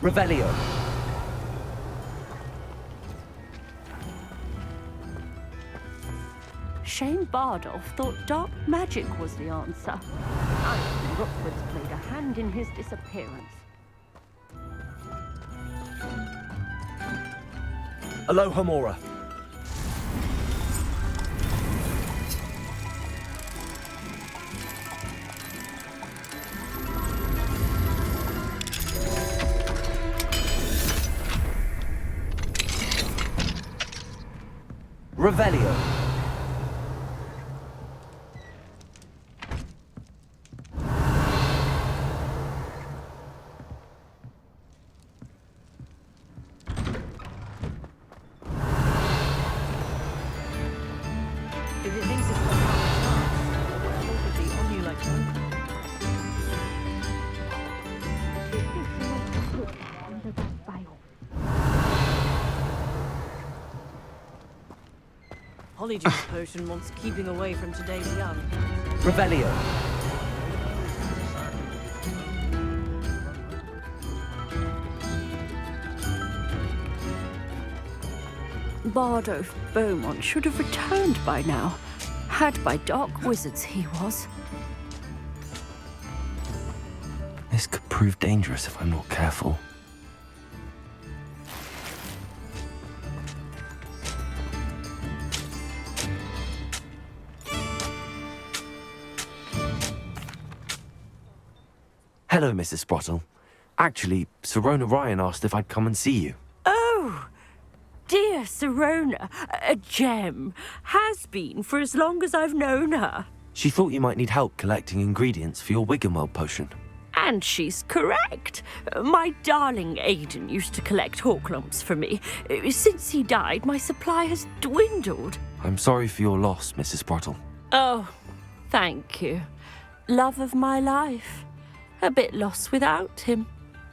Revelio. Shane Bardolph thought dark magic was the answer. I think Rookwood's played a hand in his disappearance. Alohomora. Revelio. If it thinks it's got well, it could be on you like that. Polyjuice potion wants keeping away from today's young. Revelio. Bardolph Beaumont should have returned by now. Had by dark wizards he was. This could prove dangerous if I'm not careful. Hello, Mrs. Sprottle. Actually, Sirona Ryan asked if I'd come and see you. Oh, dear Sirona, a gem. Has been for as long as I've known her. She thought you might need help collecting ingredients for your Wiggenweld potion. And she's correct. My darling Aidan used to collect hawk lumps for me. Since he died, my supply has dwindled. I'm sorry for your loss, Mrs. Sprottle. Oh, thank you. Love of my life. A bit lost without him.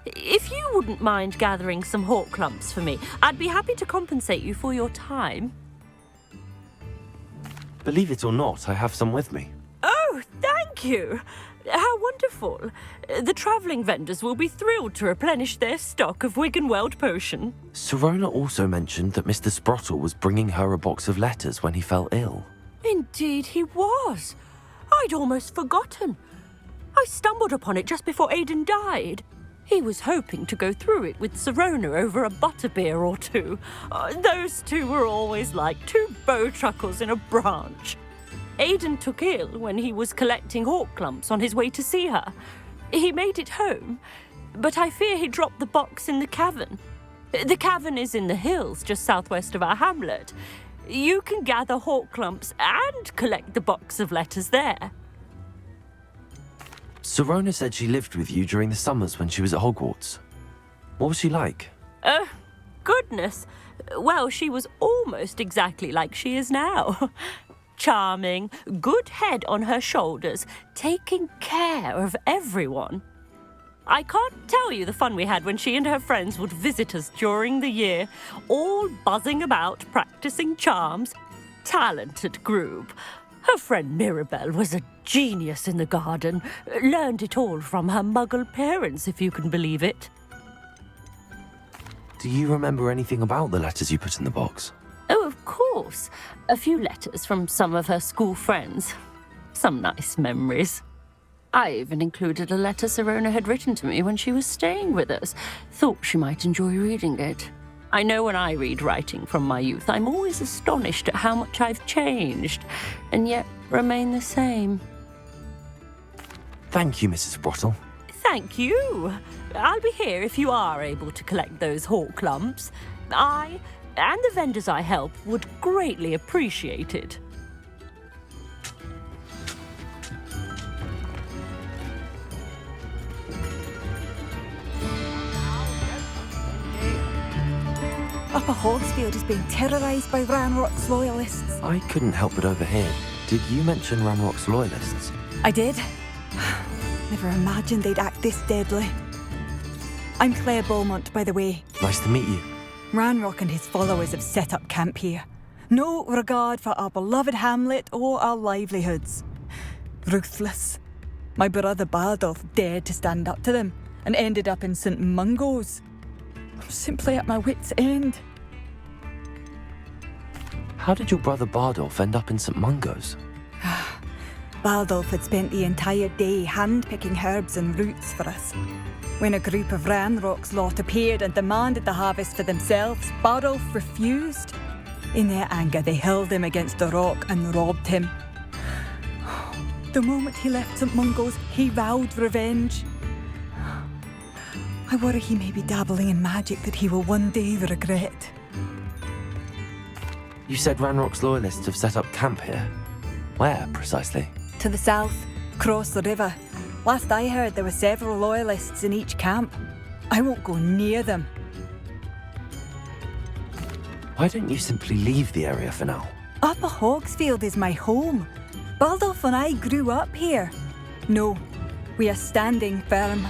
If you wouldn't mind gathering some hawk lumps for me, I'd be happy to compensate you for your time. Believe it or not, I have some with me. Oh, thank you. How wonderful. The travelling vendors will be thrilled to replenish their stock of Wiggenweld potion. Sirona also mentioned that Mr. Sprottle was bringing her a box of letters when he fell ill. Indeed he was. I'd almost forgotten. I stumbled upon it just before Aidan died. He was hoping to go through it with Sirona over a butterbeer or two. Those two were always like two bowtruckles in a branch. Aidan took ill when he was collecting hawk lumps on his way to see her. He made it home, but I fear he dropped the box in the cavern. The cavern is in the hills just southwest of our hamlet. You can gather hawk lumps and collect the box of letters there. Sirona said she lived with you during the summers when she was at Hogwarts. What was she like? Goodness. Well, she was almost exactly like she is now. Charming, good head on her shoulders, taking care of everyone. I can't tell you the fun we had when she and her friends would visit us during the year, all buzzing about, practicing charms. Talented group. Her friend Mirabelle was a genius in the garden. Learned it all from her muggle parents, if you can believe it. Do you remember anything about the letters you put in the box? Oh, of course. A few letters from some of her school friends. Some nice memories. I even included a letter Sirona had written to me when she was staying with us. Thought she might enjoy reading it. I know when I read writing from my youth, I'm always astonished at how much I've changed, and yet remain the same. Thank you, Mrs. Sprottle. Thank you. I'll be here if you are able to collect those hawk lumps. I, and the vendors I help, would greatly appreciate it. Upper Hogsfield is being terrorised by Ranrock's loyalists. I couldn't help but overhear. Did you mention Ranrock's loyalists? I did. Never imagined they'd act this deadly. I'm Claire Beaumont, by the way. Nice to meet you. Ranrock and his followers have set up camp here. No regard for our beloved hamlet or our livelihoods. Ruthless. My brother Bardolph dared to stand up to them and ended up in St. Mungo's. I'm simply at my wit's end. How did your brother Bardolph end up in St. Mungo's? Bardolph had spent the entire day hand-picking herbs and roots for us. When a group of Ranrock's lot appeared and demanded the harvest for themselves, Bardolph refused. In their anger, they hurled him against a rock and robbed him. The moment he left St. Mungo's, he vowed revenge. I worry he may be dabbling in magic that he will one day regret. You said Ranrock's loyalists have set up camp here. Where, precisely? To the south, across the river. Last I heard, there were several loyalists in each camp. I won't go near them. Why don't you simply leave the area for now? Upper Hogsfield is my home. Baldolf and I grew up here. No, we are standing firm.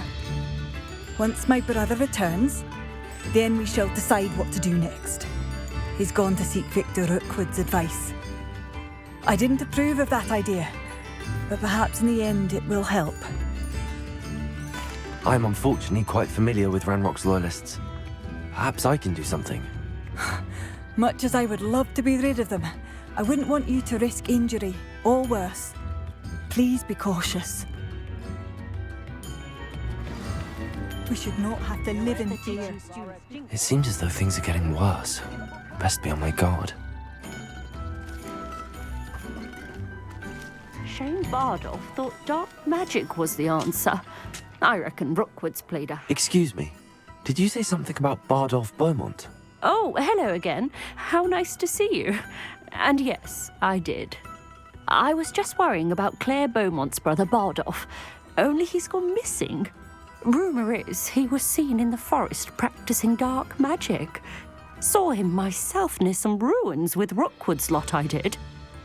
Once my brother returns, then we shall decide what to do next. He's gone to seek Victor Rookwood's advice. I didn't approve of that idea, but perhaps in the end it will help. I'm unfortunately quite familiar with Ranrock's loyalists. Perhaps I can do something. Much as I would love to be rid of them, I wouldn't want you to risk injury, or worse. Please be cautious. We should not have to live in fear. It seems as though things are getting worse. Best be on my guard. Shane Bardolph thought dark magic was the answer. I reckon Rookwood's played a... Excuse me. Did you say something about Bardolph Beaumont? Oh, hello again. How nice to see you. And yes, I did. I was just worrying about Claire Beaumont's brother Bardolph. Only he's gone missing. Rumour is he was seen in the forest practicing dark magic. Saw him myself near some ruins with Rookwood's lot I did.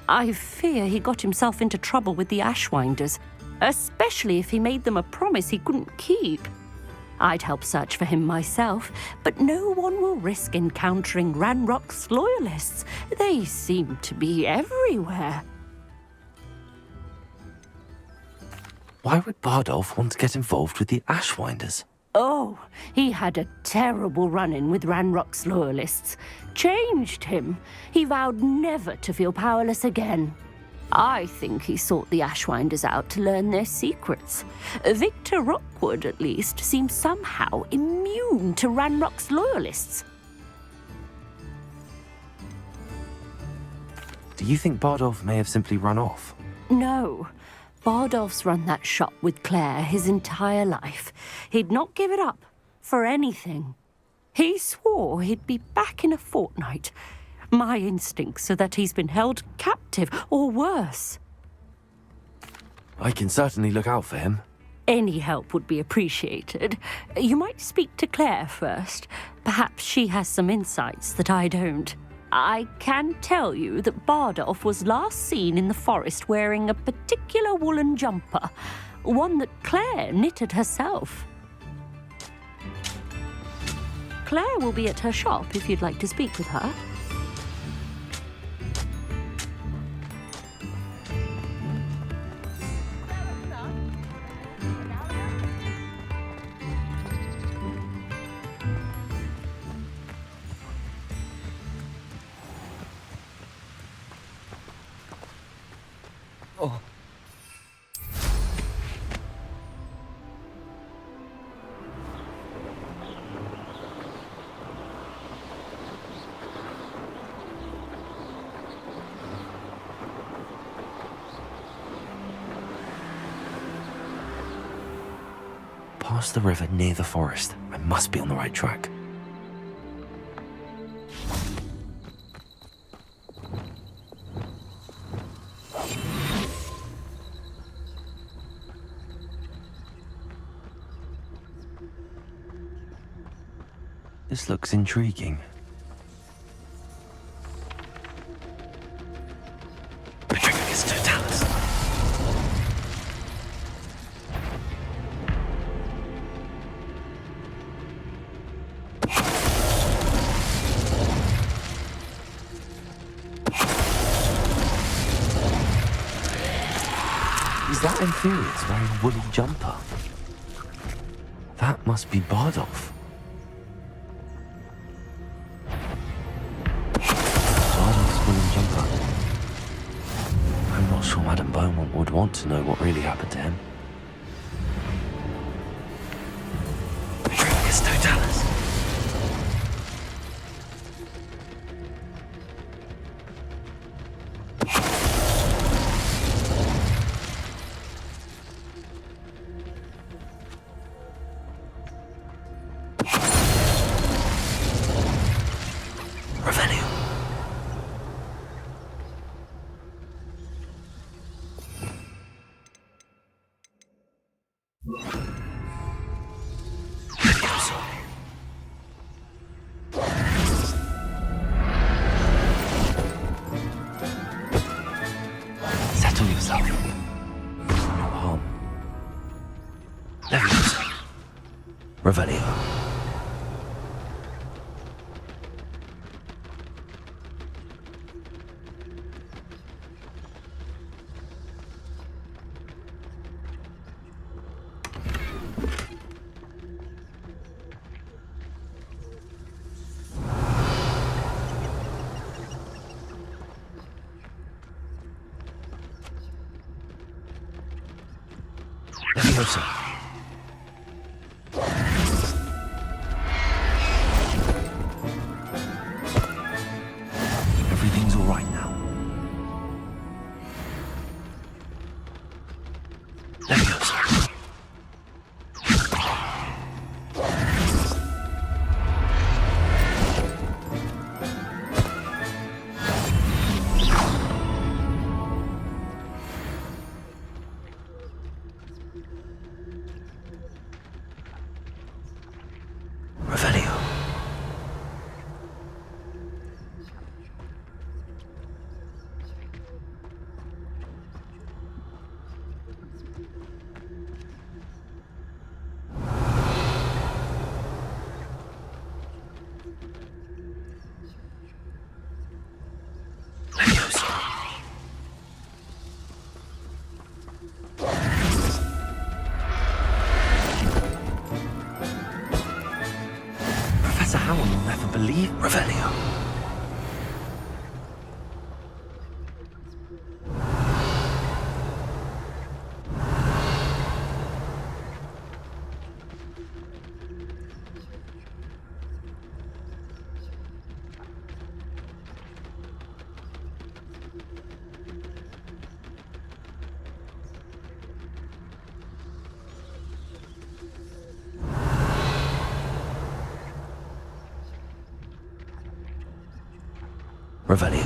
I fear he got himself into trouble with the Ashwinders, especially if he made them a promise he couldn't keep. I'd help search for him myself, but no one will risk encountering Ranrock's loyalists. They seem to be everywhere. Why would Bardolph want to get involved with the Ashwinders? Oh, he had a terrible run-in with Ranrock's loyalists. Changed him. He vowed never to feel powerless again. I think he sought the Ashwinders out to learn their secrets. Victor Rookwood, at least, seems somehow immune to Ranrock's loyalists. Do you think Bardolph may have simply run off? No. Bardolph's run that shop with Claire his entire life. He'd not give it up for anything. He swore he'd be back in a fortnight. My instincts are that he's been held captive, or worse. I can certainly look out for him. Any help would be appreciated. You might speak to Claire first. Perhaps she has some insights that I don't. I can tell you that Bardolph was last seen in the forest wearing a particular woolen jumper, one that Claire knitted herself. Claire will be at her shop if you'd like to speak with her. Oh. Past the river near the forest. I must be on the right track. This looks intriguing. Petrificus totalis. Is that Inferius wearing a woolly jumper? That must be Bardolph. I'm not sure Madame Beaumont would want to know what really happened to him. Petrificus totalis. Revelio. Leviosa. Everything's all right now. Leviosa. Revelio. Leviosa. Professor Howell will never believe Revelio. Revelio.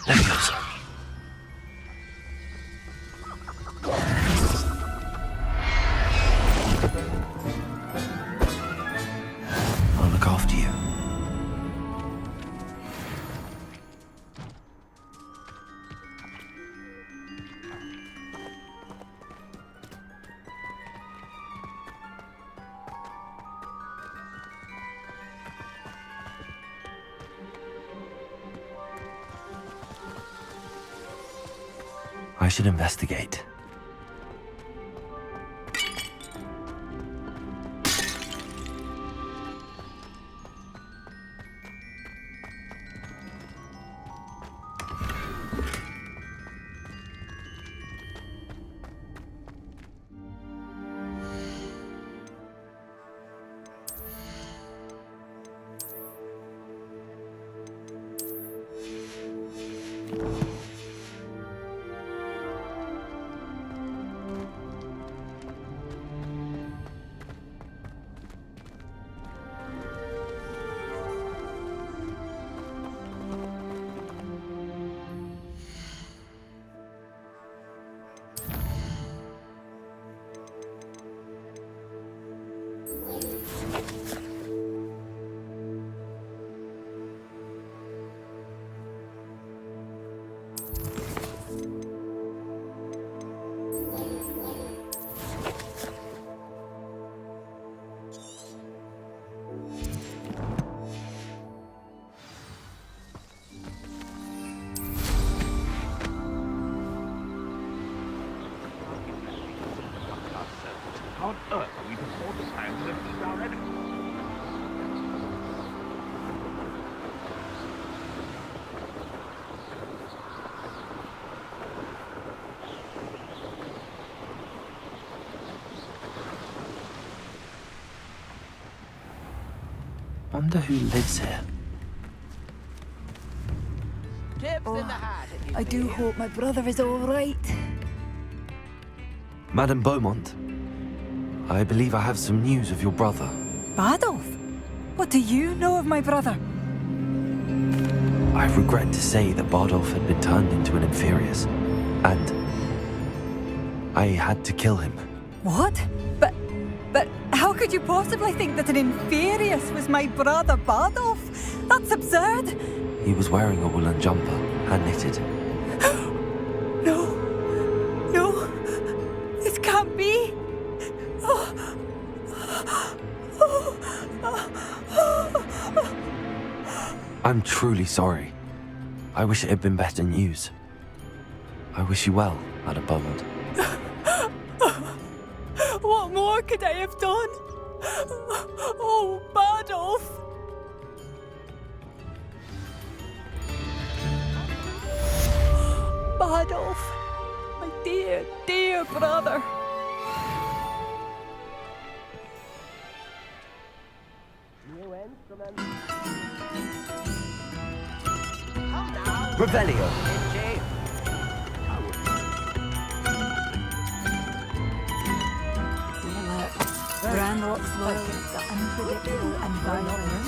Leviosa. I'll look after you. I should investigate. How on earth are we to forge plans and meet our enemies? Wonder who lives here. I do hope my brother is all right. Madame Beaumont, I believe I have some news of your brother. Badolf? What do you know of my brother? I regret to say that Bardolph had been turned into an Inferius, and I had to kill him. What? But how could you possibly think that an Inferius was my brother Bardolph? That's absurd. He was wearing a woolen jumper, hand-knitted. No. This can't be. I'm truly sorry. I wish it had been better news. I wish you well, Adabald. What more could I have done? Oh, Bardolph! Bardolph, my dear, dear brother. Revelio. Ranrock's loyalists are unpredictable and violent.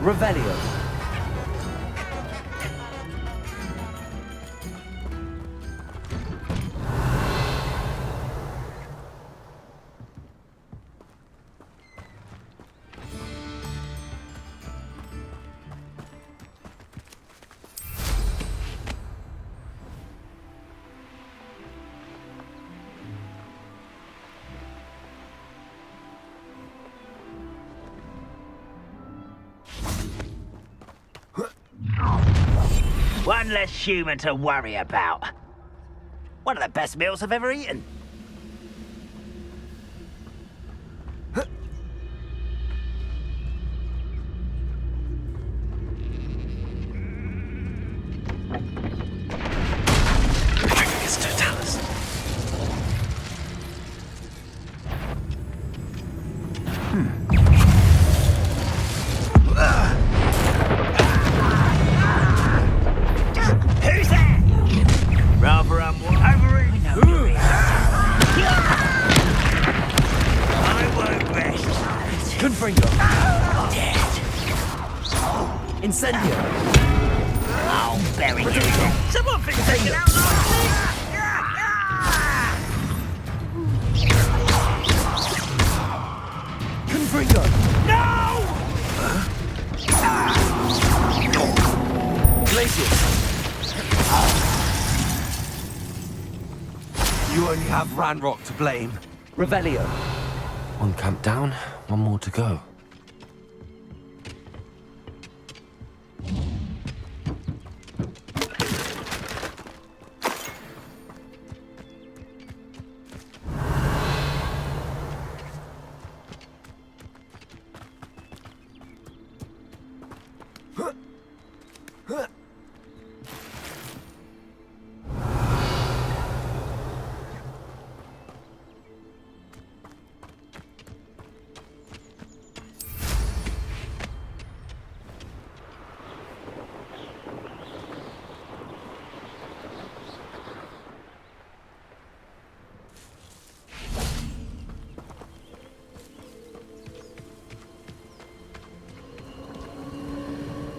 Revelio. One less human to worry about. One of the best meals I've ever eaten. It's Totalis. Who's there? Rather overeaten. I won't rest. Confringo. Dead. Incendio. I'll bury you. Someone been taken out last week. Confringo. No! Glacius. You only have Ranrock to blame. Revelio. One camp down, one more to go.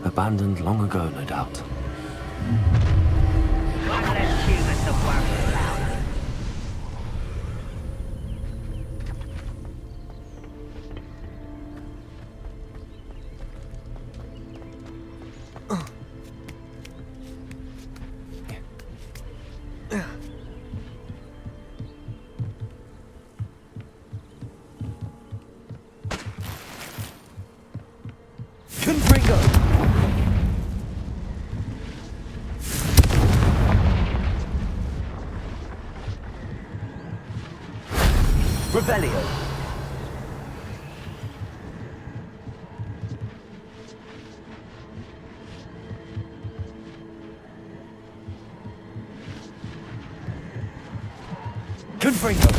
Abandoned long ago, no doubt. One less human to worry about. Confringo. Revelio. Confringo.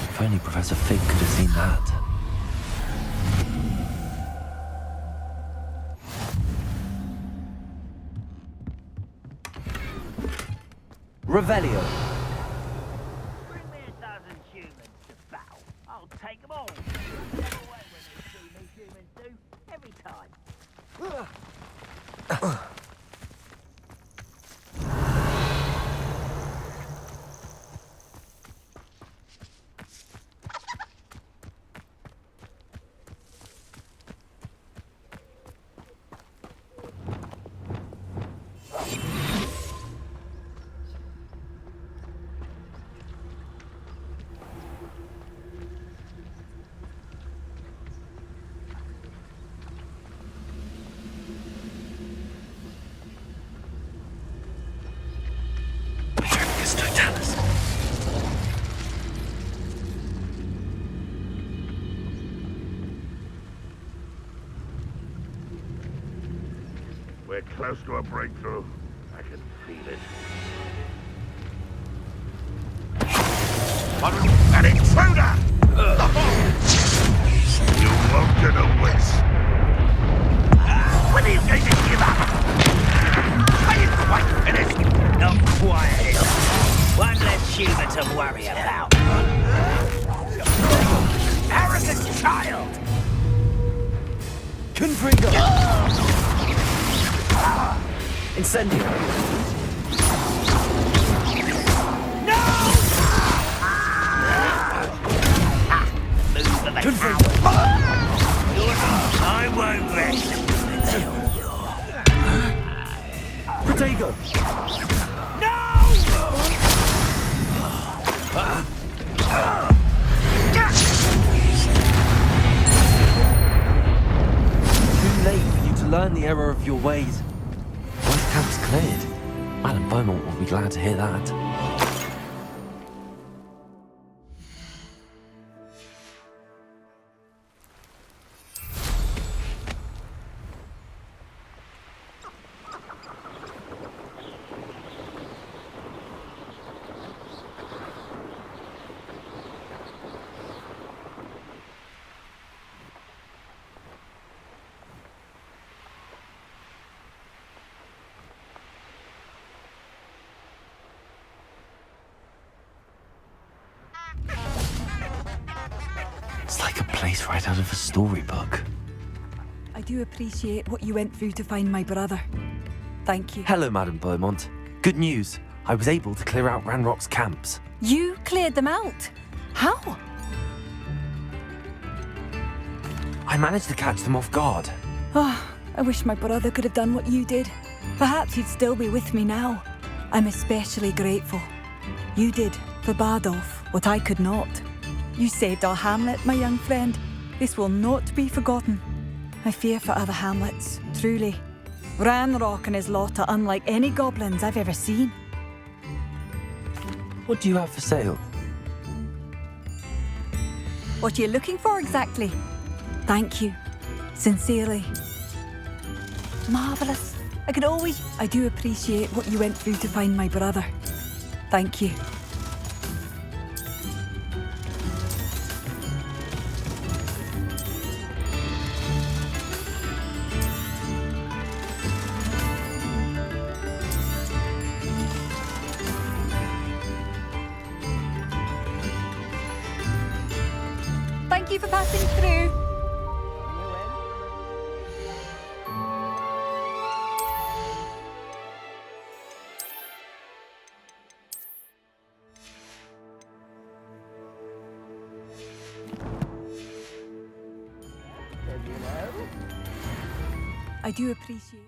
If only Professor Fig could have seen that. Revelio. Bring me a dozen humans to battle. I'll take them all. Get away when they see me, humans do. Every time. We're close to a breakthrough. I can feel it. An intruder! You won't get away. When are you going to give up? Are you quite finished? Not quite. One less human to worry about. Arrogant child! Confringo. Incendio. Move for the Confringo. I won't rest until you're... Protego. Too late for you to learn the error of your ways. Both camps cleared. Madam Beaumont will be glad to hear that. It's like a place right out of a storybook. I do appreciate what you went through to find my brother. Thank you. Hello, Madam Beaumont. Good news. I was able to clear out Ranrock's camps. You cleared them out? How? I managed to catch them off guard. Oh, I wish my brother could have done what you did. Perhaps he'd still be with me now. I'm especially grateful. You did, for Bardolph, what I could not. You saved our hamlet, my young friend. This will not be forgotten. I fear for other hamlets, truly. Ranrock and his lot are unlike any goblins I've ever seen. What do you have for sale? What are you looking for exactly? Thank you. Sincerely. Marvellous. I do appreciate what you went through to find my brother. Thank you. Thank you for passing through. I do appreciate.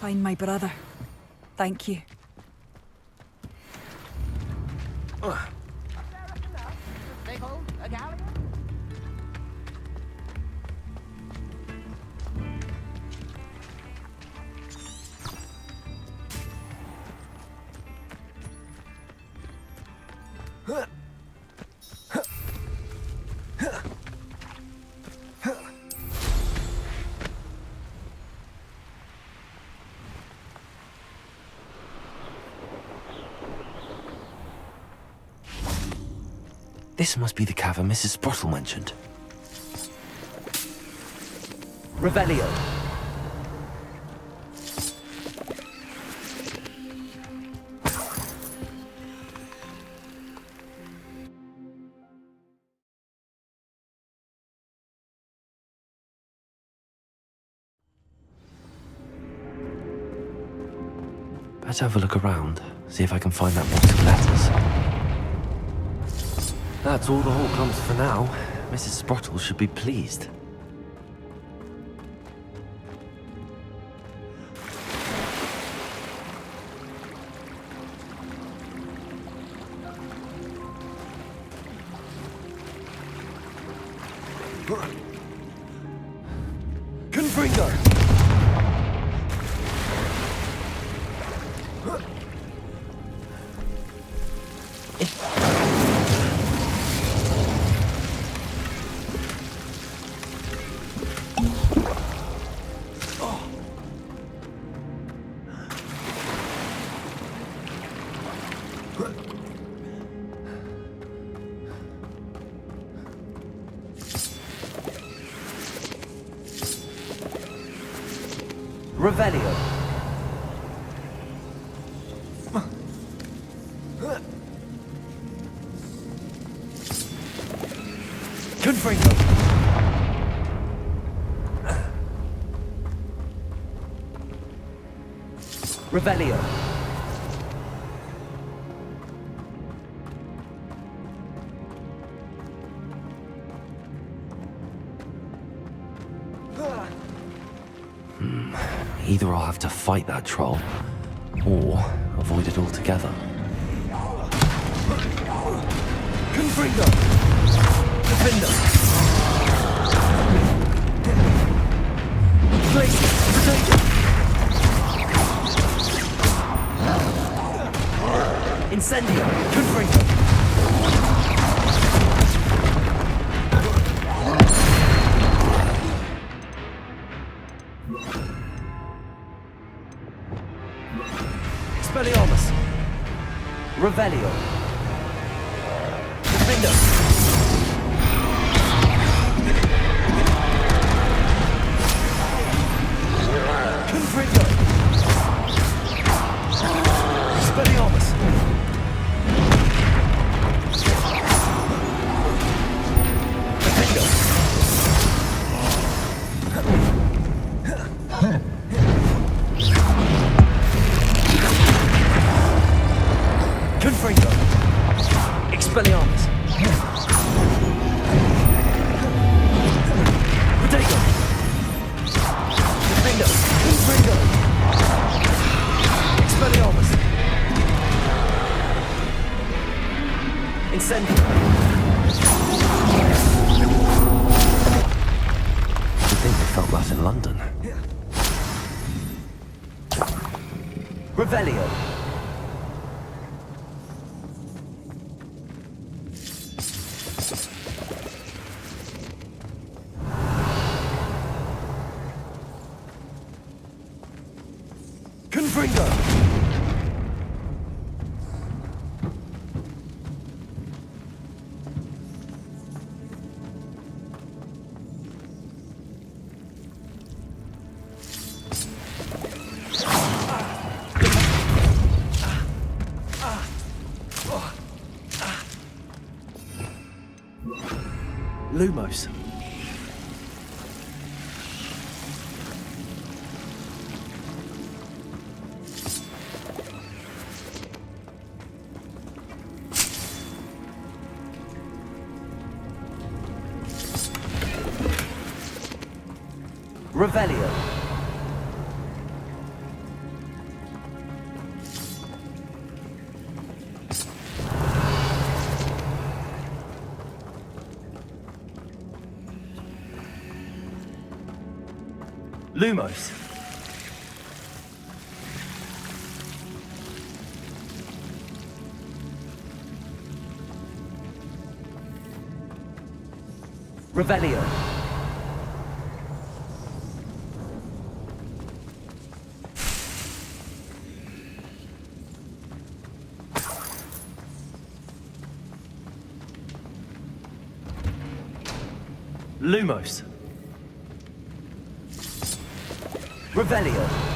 find my brother. Thank you. This must be the cavern Mrs. Sprottle mentioned. Revelio. Let's have a look around, see if I can find that box of letters. That's all the hall comes for now. Mrs. Sprottle should be pleased. Confringo. Revelio. Confringo. Revelio. Either I'll have to fight that troll, or avoid it altogether. Confringo. Defender. Glacier. Potato. Incendio. Confringo. Expelliarmus. Revelio. Defender. Confringo. Expelliarmus. Defender. Confringo. Expelliarmus. Potato. Defender. Confringo. Expelliarmus. Incendio. I think they felt that in London. Revelio. Confringo. Lumos. Revelio. Lumos. Revelio. Lumos. Revelio.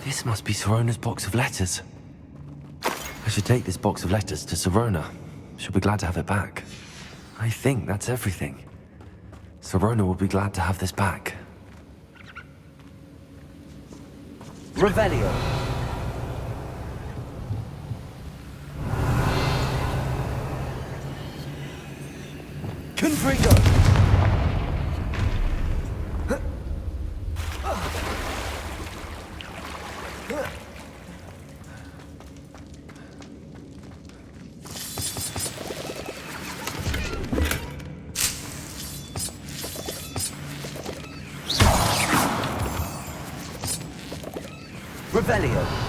This must be Sirona's box of letters. I should take this box of letters to Sirona. She'll be glad to have it back. I think that's everything. Sirona will be glad to have this back. Revelio. Confringo. Revelio.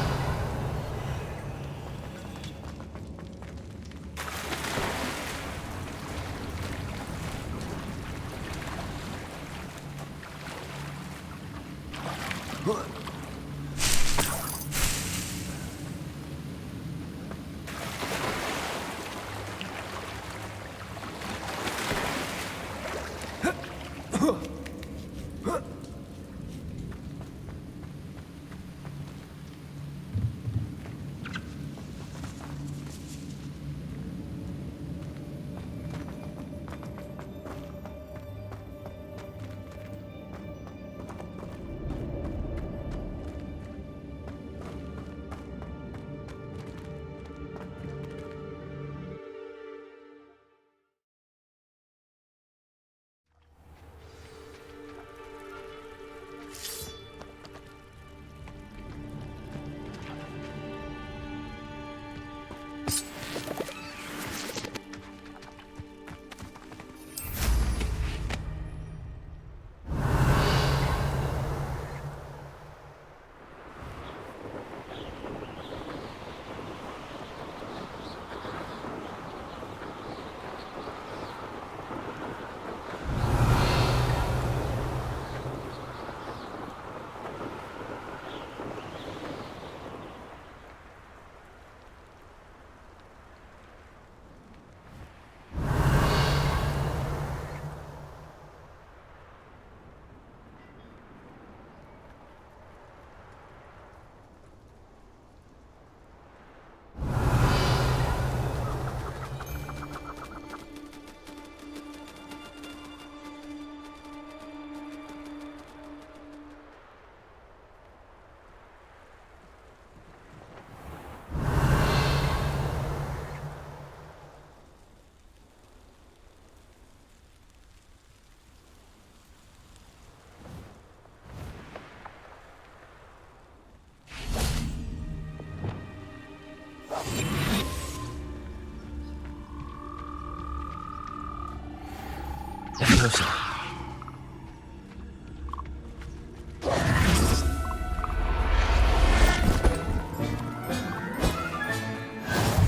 Closer.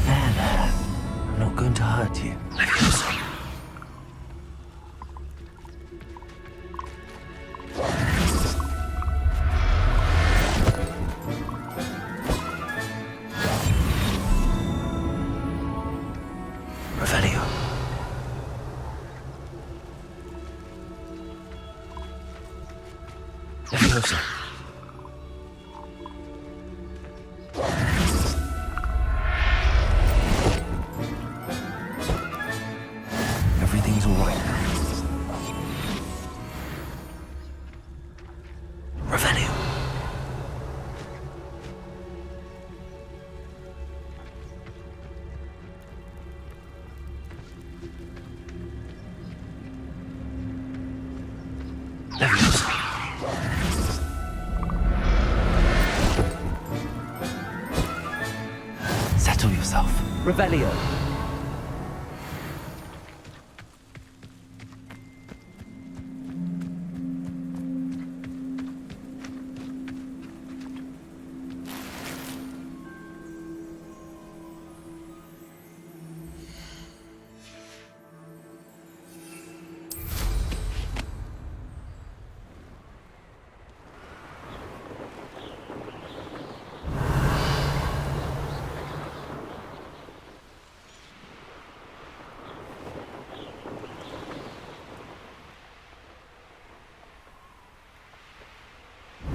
There. I'm not going to hurt you. Leviosa. Leviosa. Everything's all right now. Revelio. Leviosa. Settle yourself. Revelio.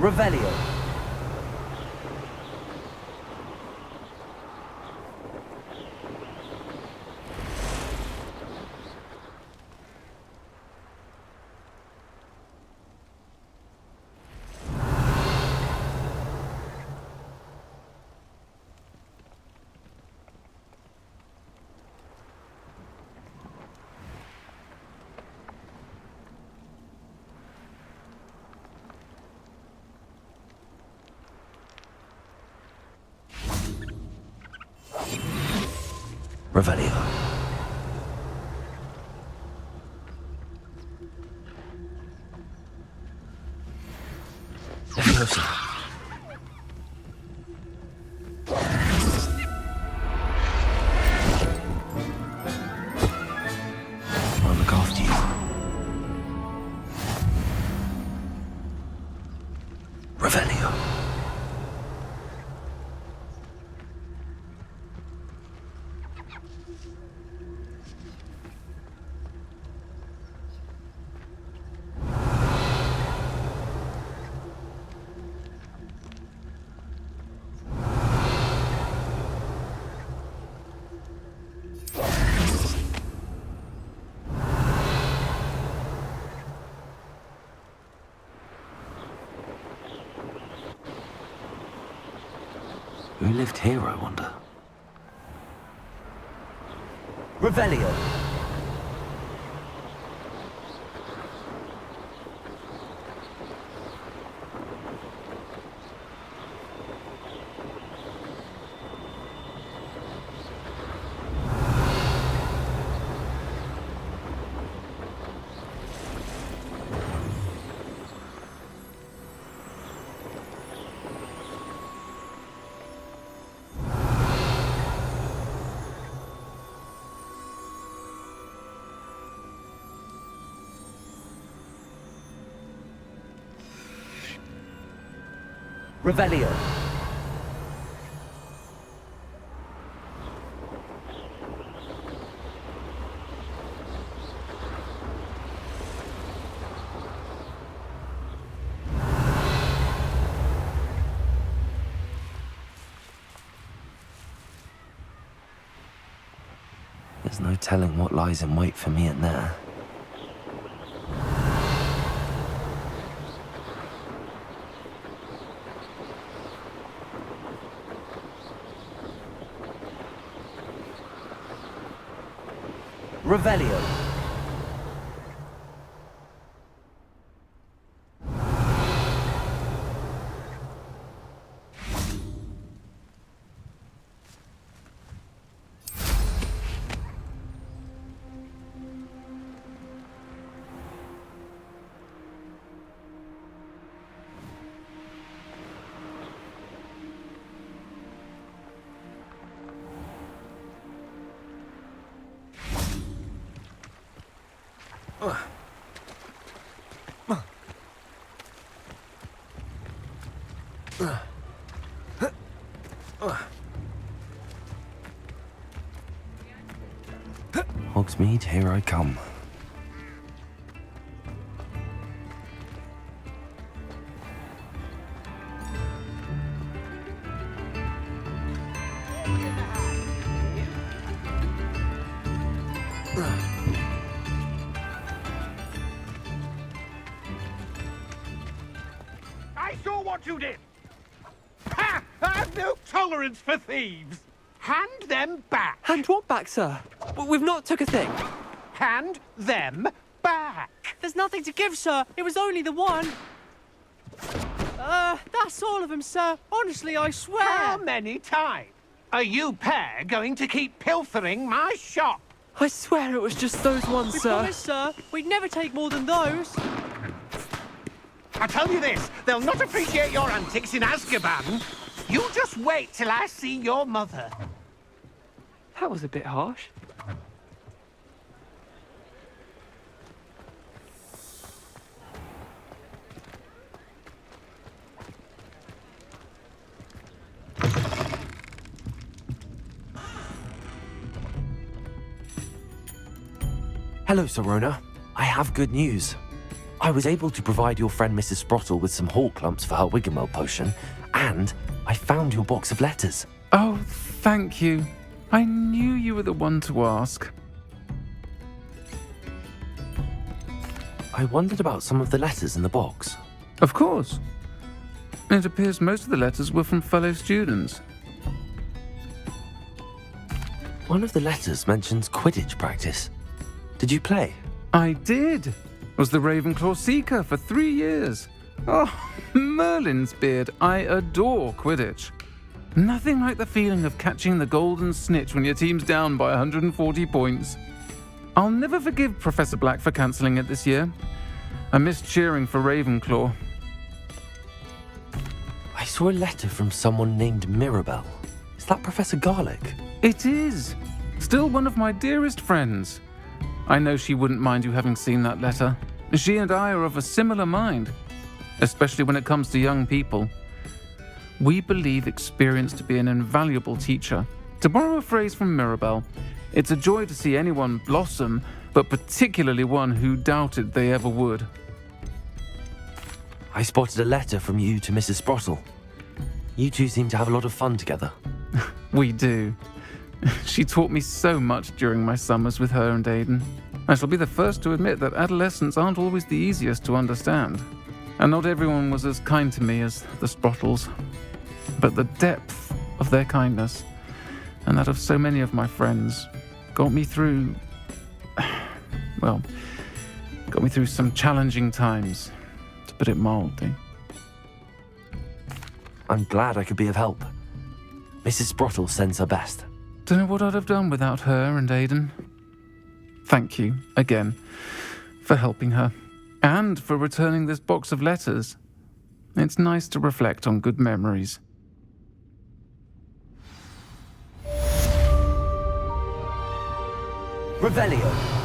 Revelio. Revelio. Leviosa. I'll look after you. Revelio. Who lived here, I wonder? Revelio. Revelio. There's no telling what lies in wait for me in there. Revelio. Hogsmeade, here I come. camera. I saw what you did! Ha! I have no tolerance for thieves! Hand them back! Hand what back, sir? We've not took a thing. Hand them back! There's nothing to give, sir. It was only the one. That's all of them, sir. Honestly, I swear. How many times are you pair going to keep pilfering my shop? I swear it was just those ones, We sir. promise, sir. We'd never take more than those. I tell you this, they'll not appreciate your antics in Azkaban. You just wait till I see your mother. That was a bit harsh. Hello, Sirona. I have good news. I was able to provide your friend Mrs. Sprottle with some hawk lumps for her Wiggenweld potion, and I found your box of letters. Oh, thank you. I knew you were the one to ask. I wondered about some of the letters in the box. Of course. It appears most of the letters were from fellow students. One of the letters mentions Quidditch practice. Did you play? I did. Was the Ravenclaw Seeker for 3 years. Oh, Merlin's beard. I adore Quidditch. Nothing like the feeling of catching the golden snitch when your team's down by 140 points. I'll never forgive Professor Black for cancelling it this year. I missed cheering for Ravenclaw. I saw a letter from someone named Mirabelle. Is that Professor Garlick? It is. Still one of my dearest friends. I know she wouldn't mind you having seen that letter. She and I are of a similar mind, especially when it comes to young people. We believe experience to be an invaluable teacher. To borrow a phrase from Mirabelle, it's a joy to see anyone blossom, but particularly one who doubted they ever would. I spotted a letter from you to Mrs. Sprottle. You two seem to have a lot of fun together. We do. She taught me so much during my summers with her and Aidan. I shall be the first to admit that adolescents aren't always the easiest to understand. And not everyone was as kind to me as the Sprottles. But the depth of their kindness, and that of so many of my friends, got me through some challenging times, to put it mildly. I'm glad I could be of help. Mrs. Sprottle sends her best. Don't know what I'd have done without her and Aidan. Thank you, again, for helping her, and for returning this box of letters. It's nice to reflect on good memories. Revelio.